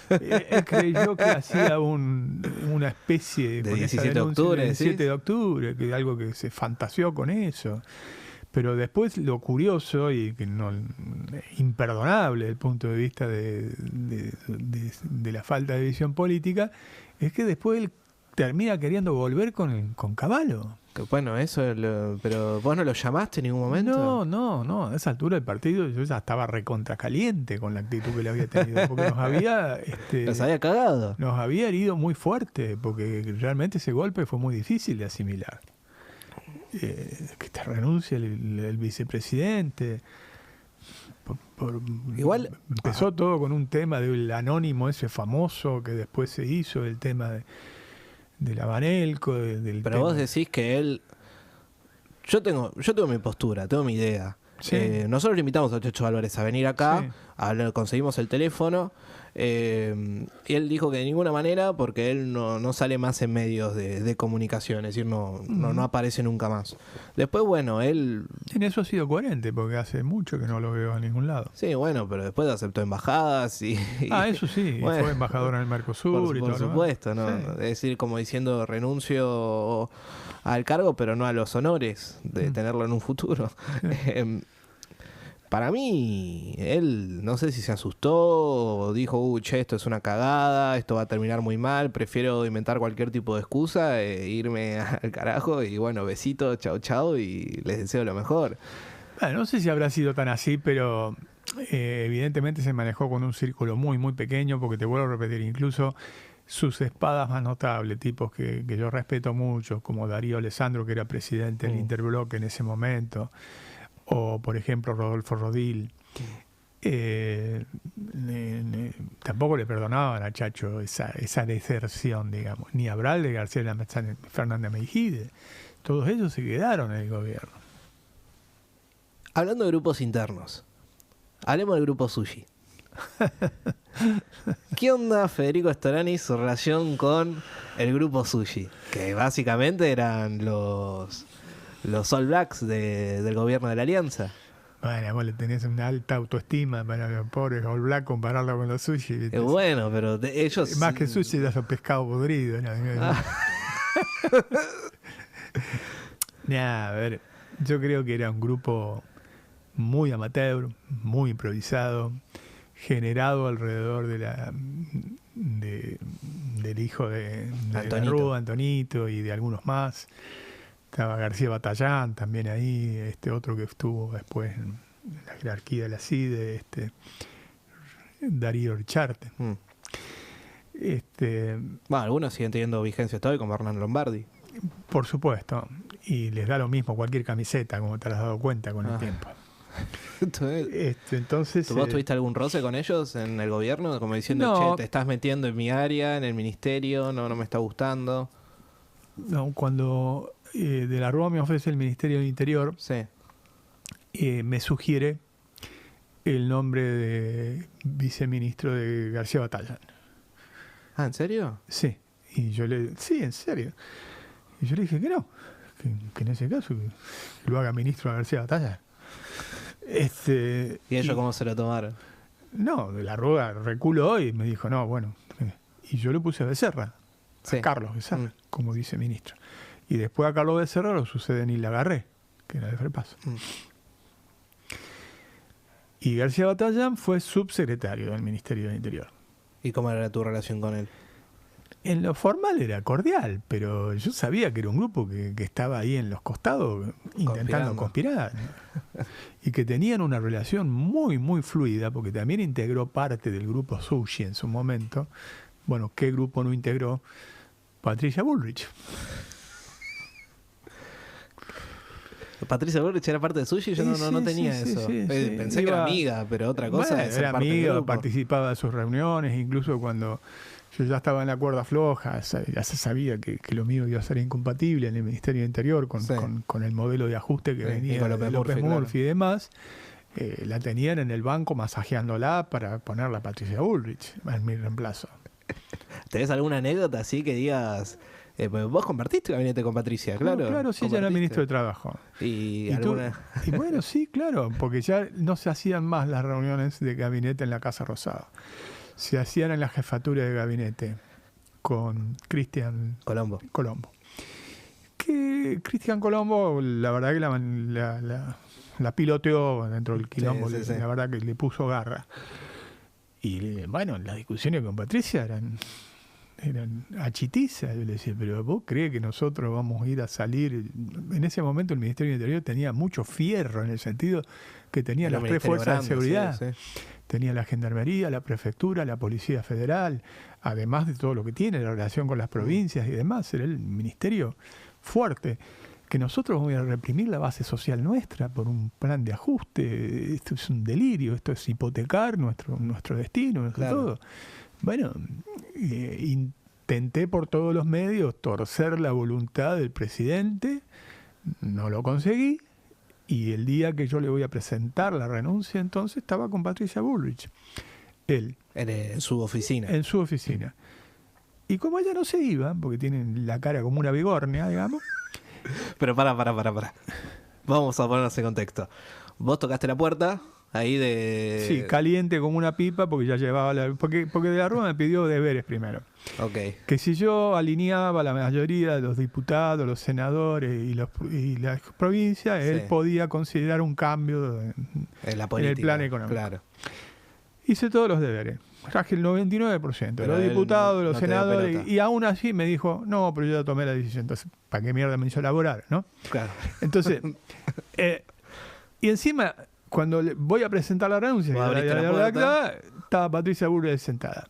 S2: Él creyó que hacía una especie
S1: De
S2: con esa
S1: 17 de
S2: denuncia
S1: octubre,
S2: del 17
S1: ¿decís?
S2: de octubre, que algo que se fantaseó con eso. Pero después lo curioso y que no imperdonable desde el punto de vista de la falta de visión política es que después él termina queriendo volver con Cavallo.
S1: Que bueno, pero vos no lo llamaste en ningún momento.
S2: No, a esa altura del partido yo ya estaba recontra caliente con la actitud que le había tenido, porque
S1: Los había cagado.
S2: nos había herido muy fuerte, porque realmente ese golpe fue muy difícil de asimilar. Que te renuncia el vicepresidente.
S1: Igual
S2: Empezó todo con un tema del anónimo ese famoso que después se hizo, el tema de la Banelco, del
S1: pero
S2: tema.
S1: vos decís que él... Yo tengo mi postura, tengo mi idea.
S2: Sí.
S1: Nosotros le invitamos a Chacho Álvarez a venir acá,
S2: Sí.
S1: conseguimos el teléfono, y él dijo que de ninguna manera, porque él no sale más en medios de comunicación, es decir, no aparece nunca más. Después, bueno, él...
S2: En eso ha sido coherente, porque hace mucho que no lo veo a ningún lado.
S1: Sí, bueno, pero después aceptó embajadas y...
S2: Eso sí,
S1: bueno,
S2: fue embajador en el Mercosur y
S1: por
S2: todo lo
S1: supuesto, ¿no?
S2: demás. Sí.
S1: Es decir, como diciendo renuncio al cargo, pero no a los honores de tenerlo en un futuro. Para mí, él no sé si se asustó o dijo, che, esto es una cagada, esto va a terminar muy mal, prefiero inventar cualquier tipo de excusa, irme al carajo y bueno, besito, chao, chao y les deseo lo mejor.
S2: Bueno, no sé si habrá sido tan así, pero evidentemente se manejó con un círculo muy, muy pequeño, porque te vuelvo a repetir, incluso sus espadas más notables, tipos que yo respeto mucho, como Darío Alessandro, que era presidente del Interbloque en ese momento, o por ejemplo Rodolfo Rodil, tampoco le perdonaban a Chacho esa deserción, digamos, ni a Bralde, García Fernández Meijide. Todos ellos se quedaron en el gobierno.
S1: Hablando de grupos internos, hablemos del grupo Sushi. ¿Qué onda Federico Storani su relación con el grupo Sushi? Que básicamente eran los All Blacks del gobierno de la Alianza.
S2: Bueno, vos le tenés una alta autoestima para los pobres All Black compararlo con los Sushi, ¿viste?
S1: Bueno, pero ellos...
S2: Más que Sushi ya son pescado podrido, ¿no? A ver, yo creo que era un grupo muy amateur, muy improvisado, generado alrededor del hijo de la Rúa, Antonito, y de algunos más. Estaba García Batallán también ahí, otro que estuvo después en la jerarquía de la CIDE, Darío Richarte.
S1: Bueno, algunos siguen teniendo vigencia todavía, como Hernán Lombardi.
S2: Por supuesto, y les da lo mismo cualquier camiseta, como te has dado cuenta con el tiempo. Entonces,
S1: ¿Vos tuviste algún roce con ellos en el gobierno? Como diciendo,
S2: no,
S1: che, te estás metiendo en mi área, en el ministerio, no me está gustando.
S2: No, cuando de la Rúa me ofrece el Ministerio del Interior,
S1: sí.
S2: Me sugiere el nombre de viceministro de García Batallán.
S1: ¿Ah, en serio?
S2: Sí, sí, en serio. Y yo le dije que no, que en ese caso que lo haga ministro de García Batallán.
S1: ¿Y ellos cómo se lo tomaron?
S2: No, de la Rúa reculó y me dijo, no, bueno. Y yo lo puse a Becerra, a Carlos Becerra, como viceministro. Y después a Carlos Becerra lo sucede Nil Lagarré, que era de Frepaso. Y García Batallán fue subsecretario del Ministerio del Interior.
S1: ¿Y cómo era tu relación con él?
S2: En lo formal era cordial, pero yo sabía que era un grupo que estaba ahí en los costados intentando conspirar. Y que tenían una relación muy, muy fluida, porque también integró parte del grupo Sushi en su momento. Bueno, ¿qué grupo no integró? Patricia Bullrich.
S1: Patricia Bullrich era parte de Sushi, yo no tenía eso. Pensé que era amiga, pero otra cosa es ser
S2: era
S1: parte
S2: amiga,
S1: del grupo.
S2: participaba de sus reuniones, incluso cuando yo ya estaba en la cuerda floja, ya se sabía que lo mío iba a ser incompatible en el Ministerio de Interior con el modelo de ajuste que venía de López Murphy y demás. La tenían en el banco masajeándola para ponerla a Patricia Bullrich en mi reemplazo.
S1: ¿Tenés alguna anécdota así que digas? Vos compartiste gabinete con Patricia, claro.
S2: Claro, sí, ya era ministro de Trabajo.
S1: Y
S2: bueno, sí, claro, porque ya no se hacían más las reuniones de gabinete en la Casa Rosada. se hacían en la jefatura de gabinete con Cristian
S1: Colombo.
S2: Que Cristian Colombo, la verdad que la piloteó dentro del quilombo,
S1: Sí.
S2: la verdad que le puso garra. Y bueno, las discusiones con Patricia eran achitizas. Yo le decía, pero ¿vos crees que nosotros vamos a ir a salir? En ese momento el Ministerio del Interior tenía mucho fierro, en el sentido que tenía las tres fuerzas de seguridad.
S1: Sí.
S2: Tenía la Gendarmería, la Prefectura, la Policía Federal, además de todo lo que tiene, la relación con las provincias y demás. Era el ministerio fuerte. Que nosotros vamos a reprimir la base social nuestra por un plan de ajuste. Esto es un delirio, esto es hipotecar nuestro destino, todo. Bueno, intenté por todos los medios torcer la voluntad del presidente, no lo conseguí, y el día que yo le voy a presentar la renuncia, entonces estaba con Patricia Bullrich, él.
S1: En su oficina.
S2: En su oficina. Y como ella no se iba, porque tiene la cara como una bigornia, digamos.
S1: Pero para. Vamos a ponernos en contexto. Vos tocaste la puerta, ahí de...
S2: Sí, caliente como una pipa, porque ya llevaba porque de la Rúa me pidió deberes primero.
S1: Ok.
S2: Que si yo alineaba la mayoría de los diputados, los senadores y las provincias, él podía considerar un cambio en la política, en el plan económico.
S1: Claro.
S2: Hice todos los deberes. Traje el 99%, pero los diputados, los senadores, y aún así me dijo, no, pero yo ya tomé la decisión. Entonces, ¿para qué mierda me hizo laborar, no?
S1: Claro.
S2: Entonces, y encima, cuando voy a presentar la renuncia, estaba Patricia Bullrich sentada.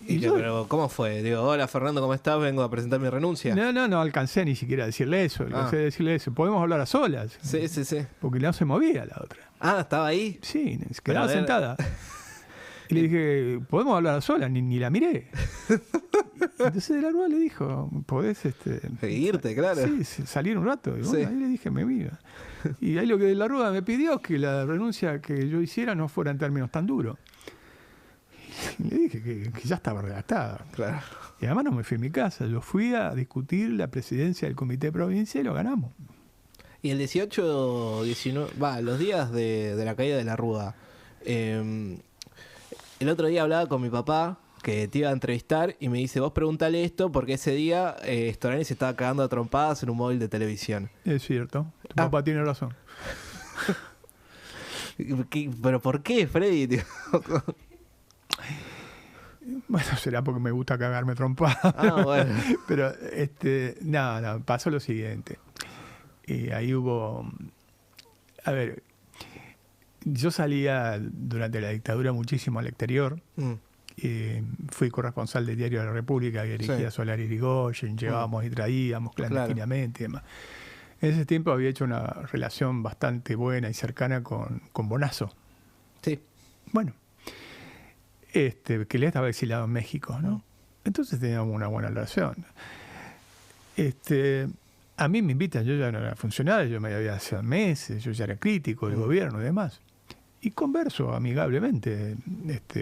S1: Pero ¿cómo fue? Digo, hola Fernando, ¿cómo estás? Vengo a presentar mi renuncia.
S2: No alcancé ni siquiera a decirle eso. Podemos hablar a solas.
S1: Sí.
S2: Porque no se movía la otra.
S1: Ah, ¿estaba ahí?
S2: Sí, quedaba sentada. Y le dije, ¿podemos hablar a solas? Ni la miré. Entonces de la Rúa le dijo, ¿podés
S1: irte, claro?
S2: Sí, salir un rato. Y bueno, ahí le dije, me iba. Y ahí lo que de la Rúa me pidió es que la renuncia que yo hiciera no fuera en términos tan duros. Y le dije que ya estaba redactada.
S1: Claro.
S2: Y además no me fui a mi casa. Yo fui a discutir la presidencia del Comité Provincial y lo ganamos.
S1: Y el 18, 19, los días de la caída de la Rúa, el otro día hablaba con mi papá, que te iba a entrevistar, y me dice, vos preguntale esto, porque ese día Storani se estaba cagando a trompadas en un móvil de televisión.
S2: Es cierto, tu papá tiene razón.
S1: ¿Pero por qué, Freddy, tío?
S2: Bueno, será porque me gusta cagarme trompadas.
S1: Bueno.
S2: Pero, no, pasó lo siguiente. Ahí hubo... A ver... Yo salía durante la dictadura muchísimo al exterior. Fui corresponsal del Diario de la República, que dirigía Solar Irigoyen, llevábamos y traíamos clandestinamente y demás. En ese tiempo había hecho una relación bastante buena y cercana con Bonazo.
S1: Sí.
S2: Bueno, que él estaba exilado en México, ¿no? Entonces teníamos una buena relación. A mí me invitan, yo ya no era funcionario, yo me había hace meses, yo ya era crítico del gobierno y demás. Y converso amigablemente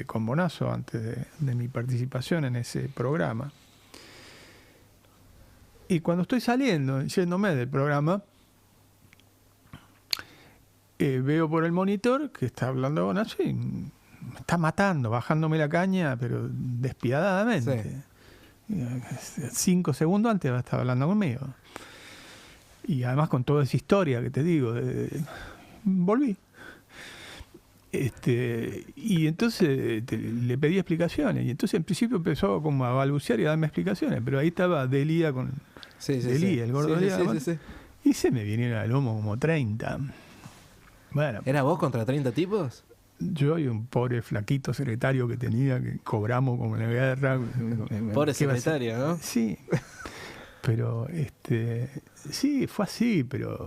S2: con Bonazo antes de mi participación en ese programa. Y cuando estoy yéndome del programa, veo por el monitor que está hablando Bonazo y me está matando, bajándome la caña, pero despiadadamente. Sí. 5 segundos antes estaba hablando conmigo. Y además con toda esa historia que te digo, volví. Y entonces le pedí explicaciones. Y entonces en principio empezó como a balbucear y a darme explicaciones. Pero ahí estaba Delía con el gordo Delía. Y se me vinieron al lomo como 30. Bueno.
S1: ¿Era vos contra 30 tipos?
S2: Yo y un pobre flaquito secretario que tenía, que cobramos como en la guerra.
S1: Pobre secretario, ¿no?
S2: Sí. Pero, sí, fue así, pero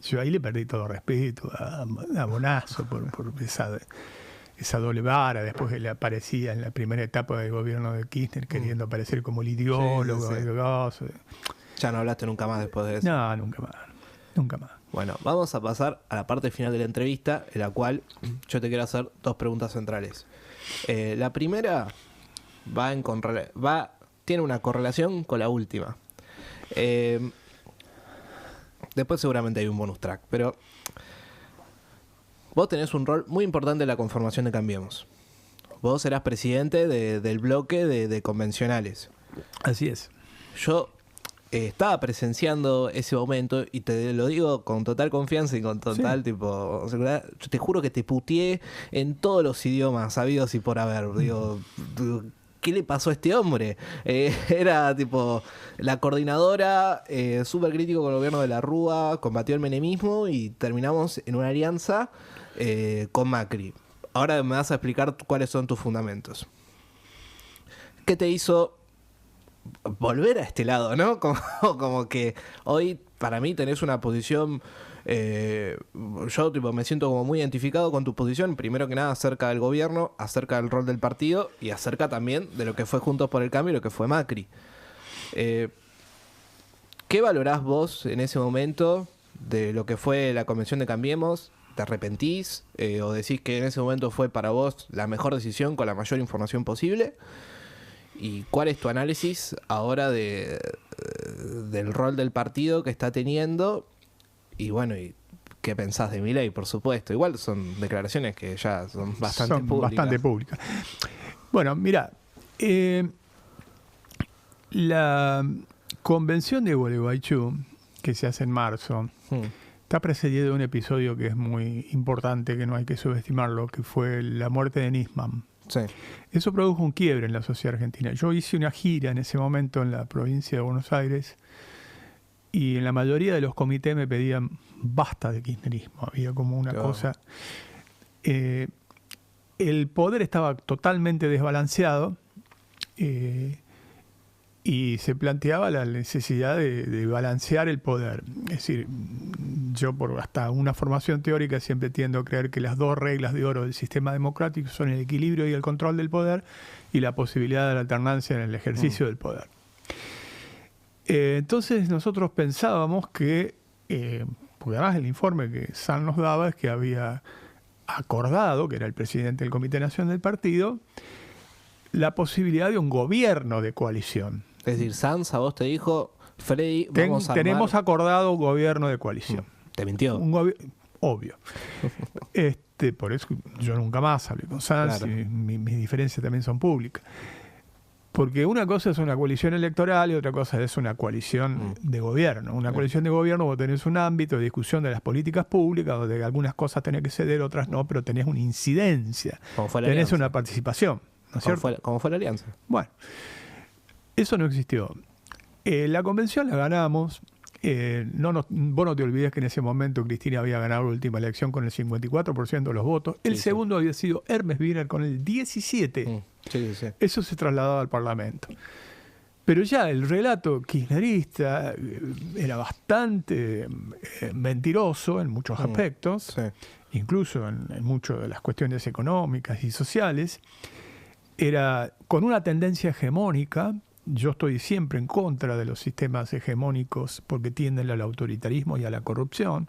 S2: yo ahí le perdí todo respeto a Bonazo por esa doble vara. Después él aparecía en la primera etapa del gobierno de Kirchner queriendo aparecer como el ideólogo.
S1: ¿Ya no hablaste nunca más después de eso?
S2: No, nunca más.
S1: Bueno, vamos a pasar a la parte final de la entrevista, en la cual yo te quiero hacer 2 preguntas centrales. La primera tiene una correlación con la última. Después seguramente hay un bonus track, pero vos tenés un rol muy importante en la conformación de Cambiemos. vos eras presidente del bloque de convencionales.
S2: Así es.
S1: Yo estaba presenciando ese momento y te lo digo con total confianza y con total tipo seguridad. Yo te juro que te puteé en todos los idiomas sabidos y por haber. Digo, ¿qué le pasó a este hombre? Era tipo la coordinadora, súper crítico con el gobierno de la Rúa, combatió el menemismo y terminamos en una alianza con Macri. Ahora me vas a explicar cuáles son tus fundamentos. ¿Qué te hizo volver a este lado, no? Como que hoy para mí tenés una posición, yo tipo me siento como muy identificado con tu posición, primero que nada acerca del gobierno, acerca del rol del partido y acerca también de lo que fue Juntos por el Cambio y lo que fue Macri. ¿Qué valorás vos en ese momento de lo que fue la convención de Cambiemos? ¿Te arrepentís? ¿O decís que en ese momento fue para vos la mejor decisión con la mayor información posible? ¿Y cuál es tu análisis ahora del rol del partido que está teniendo? Y bueno, ¿y qué pensás de Milei, por supuesto? Igual son declaraciones que ya son bastante
S2: públicas. Bueno, mira, la convención de Gualeguaychú, que se hace en marzo, está precedida de un episodio que es muy importante, que no hay que subestimarlo, que fue la muerte de Nisman.
S1: Sí.
S2: Eso produjo un quiebre en la sociedad argentina. Yo hice una gira en ese momento en la provincia de Buenos Aires y en la mayoría de los comités me pedían basta de kirchnerismo. Había como una cosa... el poder estaba totalmente desbalanceado y se planteaba la necesidad de balancear el poder. Es decir, yo por hasta una formación teórica siempre tiendo a creer que las dos reglas de oro del sistema democrático son el equilibrio y el control del poder y la posibilidad de la alternancia en el ejercicio del poder. Entonces nosotros pensábamos que, porque además el informe que Sanz nos daba es que había acordado, que era el presidente del Comité Nacional del Partido, la posibilidad de un gobierno de coalición.
S1: Es decir, Sanz a vos te dijo, Freddy, vamos a
S2: tenemos acordado un gobierno de coalición.
S1: Te mintió.
S2: Obvio. Por eso yo nunca más hablé con Sanz, claro. Y mis diferencias también son públicas. Porque una cosa es una coalición electoral y otra cosa es una coalición de gobierno. Una coalición de gobierno vos tenés un ámbito de discusión de las políticas públicas, donde algunas cosas tenés que ceder, otras no, pero tenés una incidencia. Tenés una participación. ¿No es cierto?
S1: ¿Cómo fue la alianza?
S2: Bueno, eso no existió. La convención la ganamos. Vos no te olvides que en ese momento Cristina había ganado la última elección con el 54% de los votos. El segundo había sido Hermes Wiener con el 17%. Eso se trasladaba al Parlamento. Pero ya el relato kirchnerista era bastante mentiroso en muchos aspectos, incluso en muchas de las cuestiones económicas y sociales. Era con una tendencia hegemónica. Yo estoy siempre en contra de los sistemas hegemónicos porque tienden al autoritarismo y a la corrupción.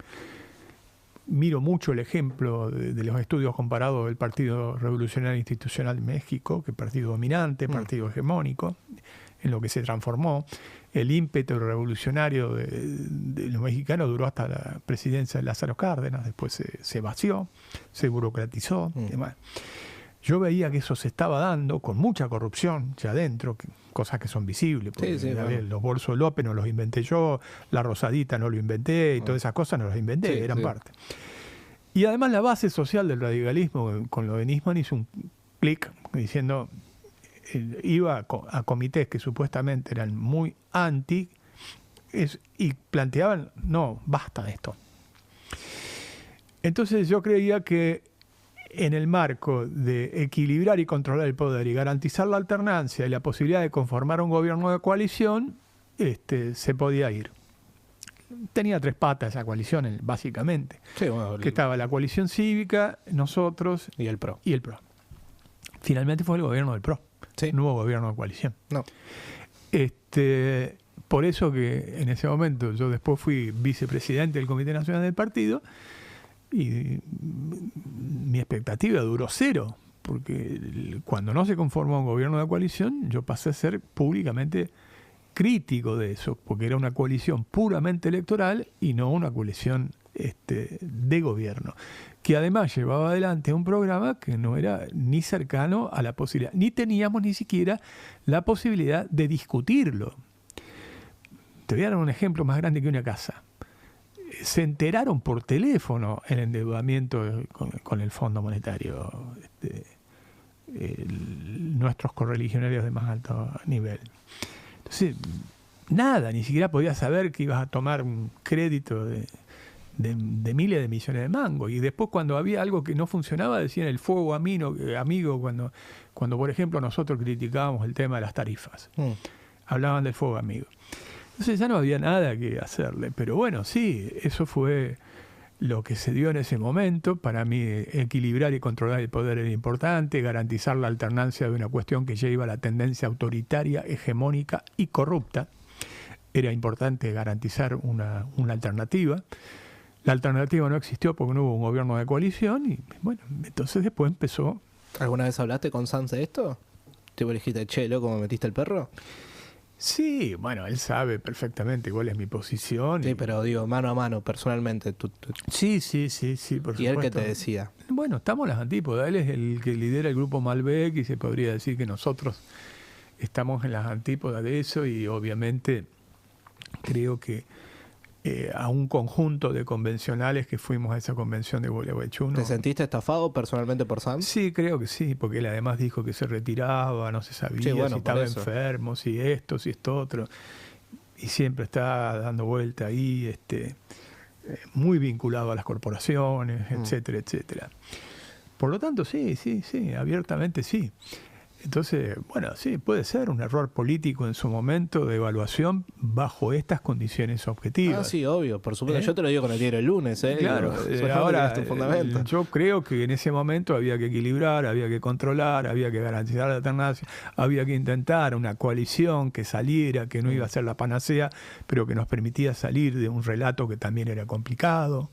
S2: Miro mucho el ejemplo de los estudios comparados del Partido Revolucionario Institucional de México, que es partido dominante, partido hegemónico, en lo que se transformó. El ímpetu revolucionario de los mexicanos duró hasta la presidencia de Lázaro Cárdenas, después se vació, se burocratizó y demás. Yo veía que eso se estaba dando con mucha corrupción ya adentro, cosas que son visibles. Los bolsos López no los inventé yo, la Rosadita no lo inventé, y todas esas cosas no las inventé, eran parte. Y además la base social del radicalismo, con lo de Nisman, hizo un clic diciendo, iba a comités que supuestamente eran muy anti, y planteaban, no, basta de esto. Entonces yo creía que en el marco de equilibrar y controlar el poder y garantizar la alternancia y la posibilidad de conformar un gobierno de coalición, se podía ir. Tenía tres patas esa coalición, básicamente. Que estaba la coalición cívica, nosotros
S1: y el PRO.
S2: Finalmente fue el gobierno del PRO. No hubo gobierno de coalición.
S1: No.
S2: Por eso que en ese momento yo después fui vicepresidente del Comité Nacional del Partido. Y mi expectativa duró cero, porque cuando no se conformó un gobierno de coalición, yo pasé a ser públicamente crítico de eso, porque era una coalición puramente electoral y no una coalición de gobierno, que además llevaba adelante un programa que no era ni cercano a la posibilidad, ni teníamos ni siquiera la posibilidad de discutirlo. Te voy a dar un ejemplo más grande que una casa. Se enteraron por teléfono el endeudamiento con el Fondo Monetario, nuestros correligionarios de más alto nivel. Entonces, nada, ni siquiera podías saber que ibas a tomar un crédito de miles de millones de mangos. Y después, cuando había algo que no funcionaba, decían el fuego amigo, cuando por ejemplo nosotros criticábamos el tema de las tarifas. Hablaban del fuego amigo. Entonces ya no había nada que hacerle. Pero bueno, sí, eso fue lo que se dio en ese momento. Para mí, equilibrar y controlar el poder era importante, garantizar la alternancia de una cuestión que ya iba a la tendencia autoritaria, hegemónica y corrupta. Era importante garantizar una alternativa. La alternativa no existió porque no hubo un gobierno de coalición y bueno, entonces después empezó.
S1: ¿Alguna vez hablaste con Sanz de esto? ¿Te dijiste, che, loco, me metiste el perro?
S2: Sí, bueno, él sabe perfectamente cuál es mi posición.
S1: Sí, pero digo, mano a mano, personalmente.
S2: Sí, por supuesto.
S1: ¿Y él qué te decía?
S2: Bueno, estamos en las antípodas. Él es el que lidera el grupo Malbec y se podría decir que nosotros estamos en las antípodas de eso y obviamente creo que a un conjunto de convencionales que fuimos a esa convención de Gualeguaychú.
S1: ¿Te sentiste estafado personalmente por Sanz?
S2: Sí, creo que sí, porque él además dijo que se retiraba, no se sabía si estaba enfermo, si esto, si esto otro. Y siempre está dando vuelta ahí, muy vinculado a las corporaciones, etcétera, etcétera. Por lo tanto, sí, abiertamente sí. Entonces, bueno, sí, puede ser un error político en su momento de evaluación bajo estas condiciones objetivas.
S1: Ah, sí, obvio, por supuesto. Yo te lo digo con el diario el lunes.
S2: Claro, ahora yo creo que en ese momento había que equilibrar, había que controlar, había que garantizar la alternancia, había que intentar una coalición que saliera, que no iba a ser la panacea, pero que nos permitía salir de un relato que también era complicado,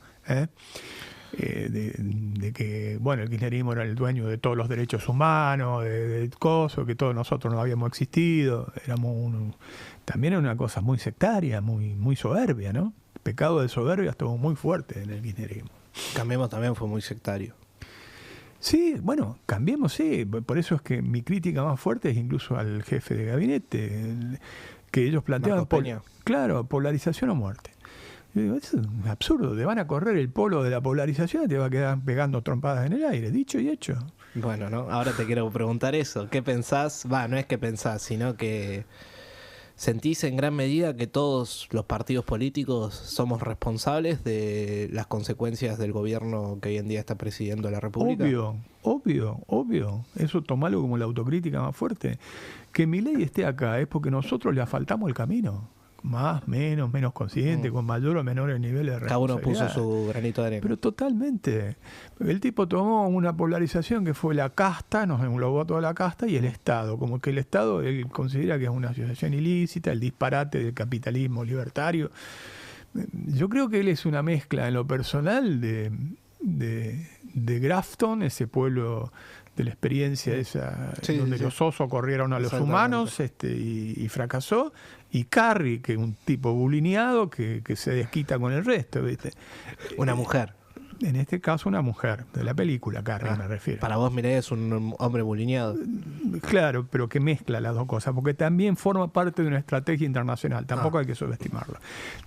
S2: de que bueno, el kirchnerismo era el dueño de todos los derechos humanos, de cosas, que todos nosotros no habíamos existido, también era una cosa muy sectaria, muy soberbia, ¿no? El pecado de soberbia estuvo muy fuerte en el kirchnerismo.
S1: Cambiemos también fue muy sectario.
S2: Sí, bueno, Cambiemos sí, por eso es que mi crítica más fuerte es incluso al jefe de gabinete, que ellos planteaban, claro, polarización o muerte. Es absurdo, te van a correr el polo de la polarización y te va a quedar pegando trompadas en el aire, dicho y hecho.
S1: Bueno, ¿no? Ahora te quiero preguntar eso. ¿Qué pensás? No es que pensás, sino que sentís en gran medida que todos los partidos políticos somos responsables de las consecuencias del gobierno que hoy en día está presidiendo la República.
S2: Obvio. Eso tomalo como la autocrítica más fuerte. Que Milei esté acá es porque nosotros le asfaltamos el camino. Más, menos consciente, con mayor o menores niveles de responsabilidad.
S1: Cada uno puso su granito de arena.
S2: Pero totalmente. El tipo tomó una polarización que fue la casta, nos englobó toda la casta, y el Estado. Como que el Estado, él considera que es una asociación ilícita, el disparate del capitalismo libertario. Yo creo que él es una mezcla en lo personal de Grafton, ese pueblo de la experiencia esa, donde los osos corrieron a los humanos y fracasó, y Carrie, que es un tipo bulineado que se desquita con el resto, ¿viste?
S1: Una mujer.
S2: En este caso una mujer, de la película Carrie me refiero.
S1: Para vos, Milei es un hombre bulineado.
S2: Claro, pero que mezcla las dos cosas, porque también forma parte de una estrategia internacional, tampoco hay que subestimarlo.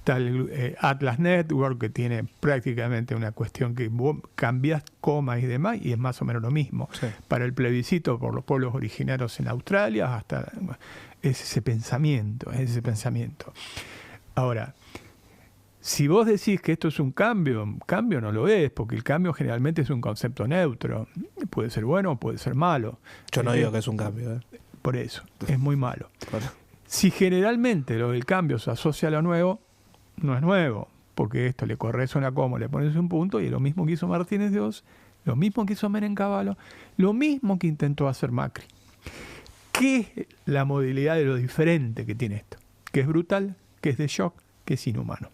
S2: Tal Atlas Network, que tiene prácticamente una cuestión que vos cambiás comas y demás, y es más o menos lo mismo. Sí. Para el plebiscito por los pueblos originarios en Australia, hasta es ese pensamiento. Ahora, si vos decís que esto es un cambio no lo es, porque el cambio generalmente es un concepto neutro. Puede ser bueno o puede ser malo.
S1: Yo no digo que es un cambio.
S2: Por eso, es muy malo.
S1: Bueno.
S2: Si generalmente lo del cambio se asocia a lo nuevo, no es nuevo, porque esto le corres una coma, le pones un punto, y lo mismo que hizo Martínez de Oz, lo mismo que hizo Menem Cavallo, lo mismo que intentó hacer Macri. ¿Qué es la modalidad de lo diferente que tiene esto? Que es brutal, que es de shock, que es inhumano.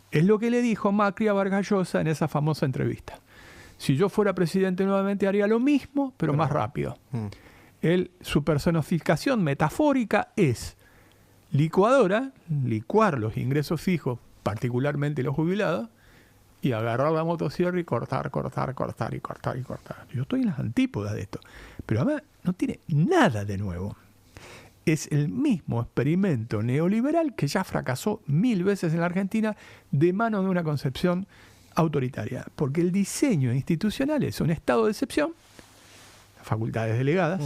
S2: Es lo que le dijo Macri a Vargas Llosa en esa famosa entrevista. Si yo fuera presidente nuevamente haría lo mismo, pero más rápido. Su personificación metafórica es licuar los ingresos fijos, particularmente los jubilados, y agarrar la motosierra y cortar. Yo estoy en las antípodas de esto. Pero además no tiene nada de nuevo. Es el mismo experimento neoliberal que ya fracasó 1000 veces en la Argentina de mano de una concepción autoritaria. Porque el diseño institucional es un estado de excepción, facultades delegadas,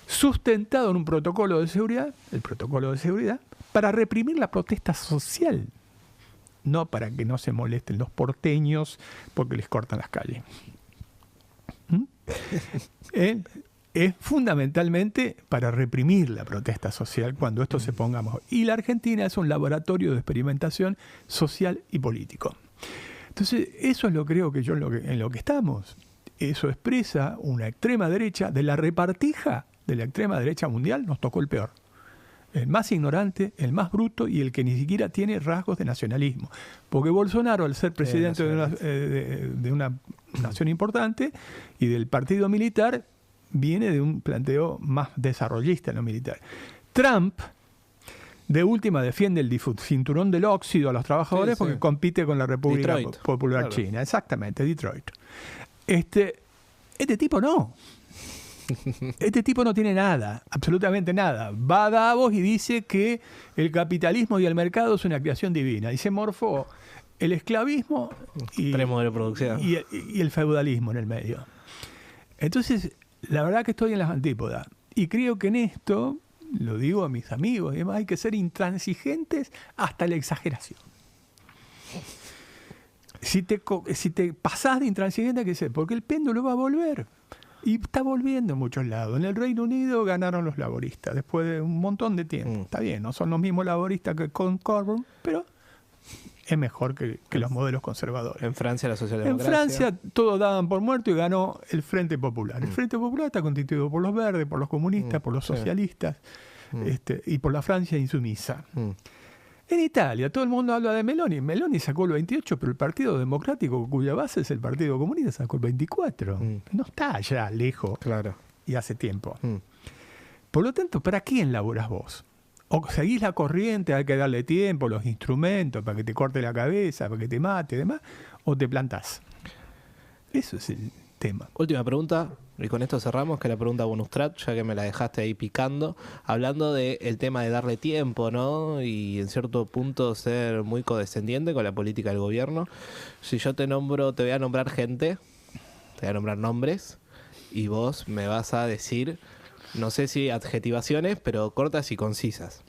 S2: sustentado en un protocolo de seguridad, el protocolo de seguridad, para reprimir la protesta social. No para que no se molesten los porteños porque les cortan las calles. Es fundamentalmente para reprimir la protesta social cuando esto se ponga mejor. Y la Argentina es un laboratorio de experimentación social y político. Entonces, eso es lo creo que yo en lo que estamos. Eso expresa una extrema derecha, de la repartija de la extrema derecha mundial, nos tocó el peor. El más ignorante, el más bruto y el que ni siquiera tiene rasgos de nacionalismo. Porque Bolsonaro, al ser presidente de una nación importante y del partido militar, viene de un planteo más desarrollista en lo militar. Trump, de última, defiende el cinturón del óxido a los trabajadores porque compite con la República Popular China. Exactamente, Detroit. Este tipo no. Este tipo no tiene nada, absolutamente nada. Va a Davos y dice que el capitalismo y el mercado es una creación divina. Y se morfó el esclavismo y el feudalismo en el medio. Entonces, la verdad que estoy en las antípodas. Y creo que en esto, lo digo a mis amigos, y demás, hay que ser intransigentes hasta la exageración. Si te pasás de intransigente, hay que ser, porque el péndulo va a volver. Y está volviendo en muchos lados. En el Reino Unido ganaron los laboristas después de un montón de tiempo. Está bien, no son los mismos laboristas que con Corbyn, pero es mejor que los modelos conservadores.
S1: En Francia la socialdemocracia.
S2: En Francia todos daban por muerto y ganó el Frente Popular. El Frente Popular está constituido por los verdes, por los comunistas, por los socialistas y por la Francia insumisa. En Italia todo el mundo habla de Meloni. Meloni sacó el 28, pero el Partido Democrático, cuya base es el Partido Comunista, sacó el 24. No está allá lejos y hace tiempo. Por lo tanto, ¿para quién laburás vos? O seguís la corriente, hay que darle tiempo, los instrumentos, para que te corte la cabeza, para que te mate y demás, o te plantás. Eso es el tema.
S1: Última pregunta, y con esto cerramos, que es la pregunta bonus track, ya que me la dejaste ahí picando, hablando del tema de darle tiempo, ¿no? Y en cierto punto ser muy condescendiente con la política del gobierno. Si yo te voy a nombrar gente, te voy a nombrar nombres, y vos me vas a decir, no sé si adjetivaciones, pero cortas y concisas.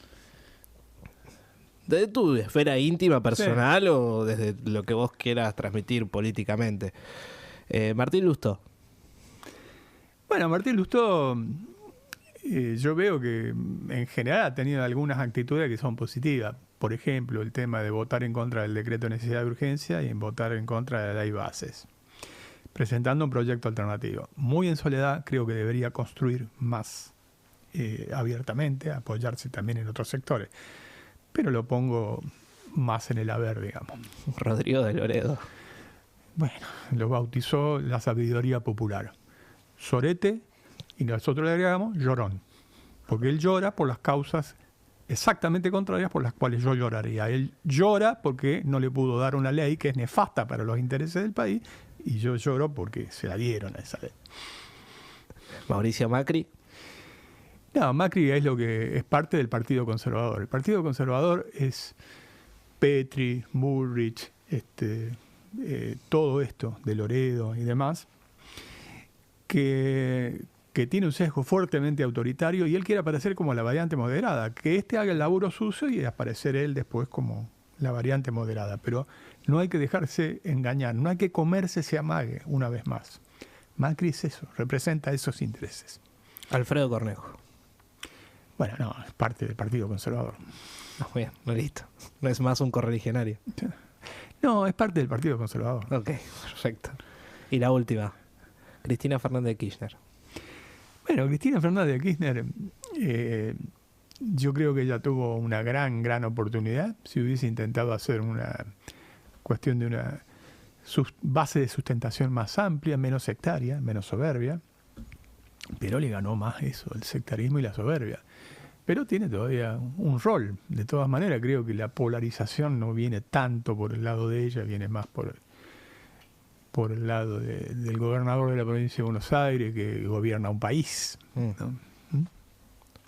S1: Desde tu esfera íntima, personal, o desde lo que vos quieras transmitir políticamente. Martín Lustó.
S2: Bueno, Martín Lustó, yo veo que en general ha tenido algunas actitudes que son positivas. Por ejemplo, el tema de votar en contra del decreto de necesidad de urgencia y en votar en contra de la ley bases, presentando un proyecto alternativo. Muy en soledad, creo que debería construir más abiertamente, apoyarse también en otros sectores. Pero lo pongo más en el haber, digamos.
S1: Rodrigo de Loredo.
S2: Bueno, lo bautizó la sabiduría popular. Sorete, y nosotros le agregamos llorón. Porque él llora por las causas exactamente contrarias por las cuales yo lloraría. Él llora porque no le pudo dar una ley que es nefasta para los intereses del país, y yo lloro porque se la dieron a esa ley.
S1: Mauricio Macri.
S2: No, Macri es parte del Partido Conservador. El Partido Conservador es Petri, Bullrich, todo esto de Loredo y demás, que tiene un sesgo fuertemente autoritario, y él quiere aparecer como la variante moderada, que haga el laburo sucio y aparecer él después como la variante moderada. Pero no hay que dejarse engañar, no hay que comerse ese amague una vez más. Macri es eso, representa esos intereses.
S1: Alfredo Cornejo.
S2: Bueno, no, es parte del Partido Conservador.
S1: No, bien, no, listo. No es más un correligionario.
S2: No, es parte del Partido Conservador.
S1: Ok, perfecto. Y la última, Cristina Fernández de Kirchner.
S2: Bueno, Cristina Fernández de Kirchner, yo creo que ella tuvo una gran oportunidad si hubiese intentado hacer una cuestión de una base de sustentación más amplia, menos sectaria, menos soberbia, pero le ganó más eso, el sectarismo y la soberbia. pero tiene todavía un rol. De todas maneras, creo que la polarización no viene tanto por el lado de ella, viene más por el lado del gobernador de la provincia de Buenos Aires, que gobierna un país, ¿no?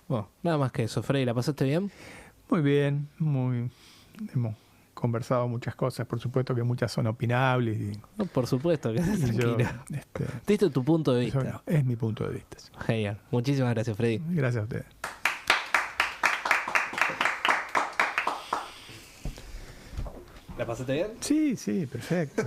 S1: Bueno, nada más que eso, Freddy. ¿La pasaste bien?
S2: Muy bien, hemos conversado muchas cosas, por supuesto que muchas son opinables.
S1: No, por supuesto, que tranquila. Diste tu punto de vista.
S2: Es mi punto de vista.
S1: Genial. Muchísimas gracias, Freddy.
S2: Gracias a ustedes.
S1: ¿La pasaste bien?
S2: Sí, perfecto.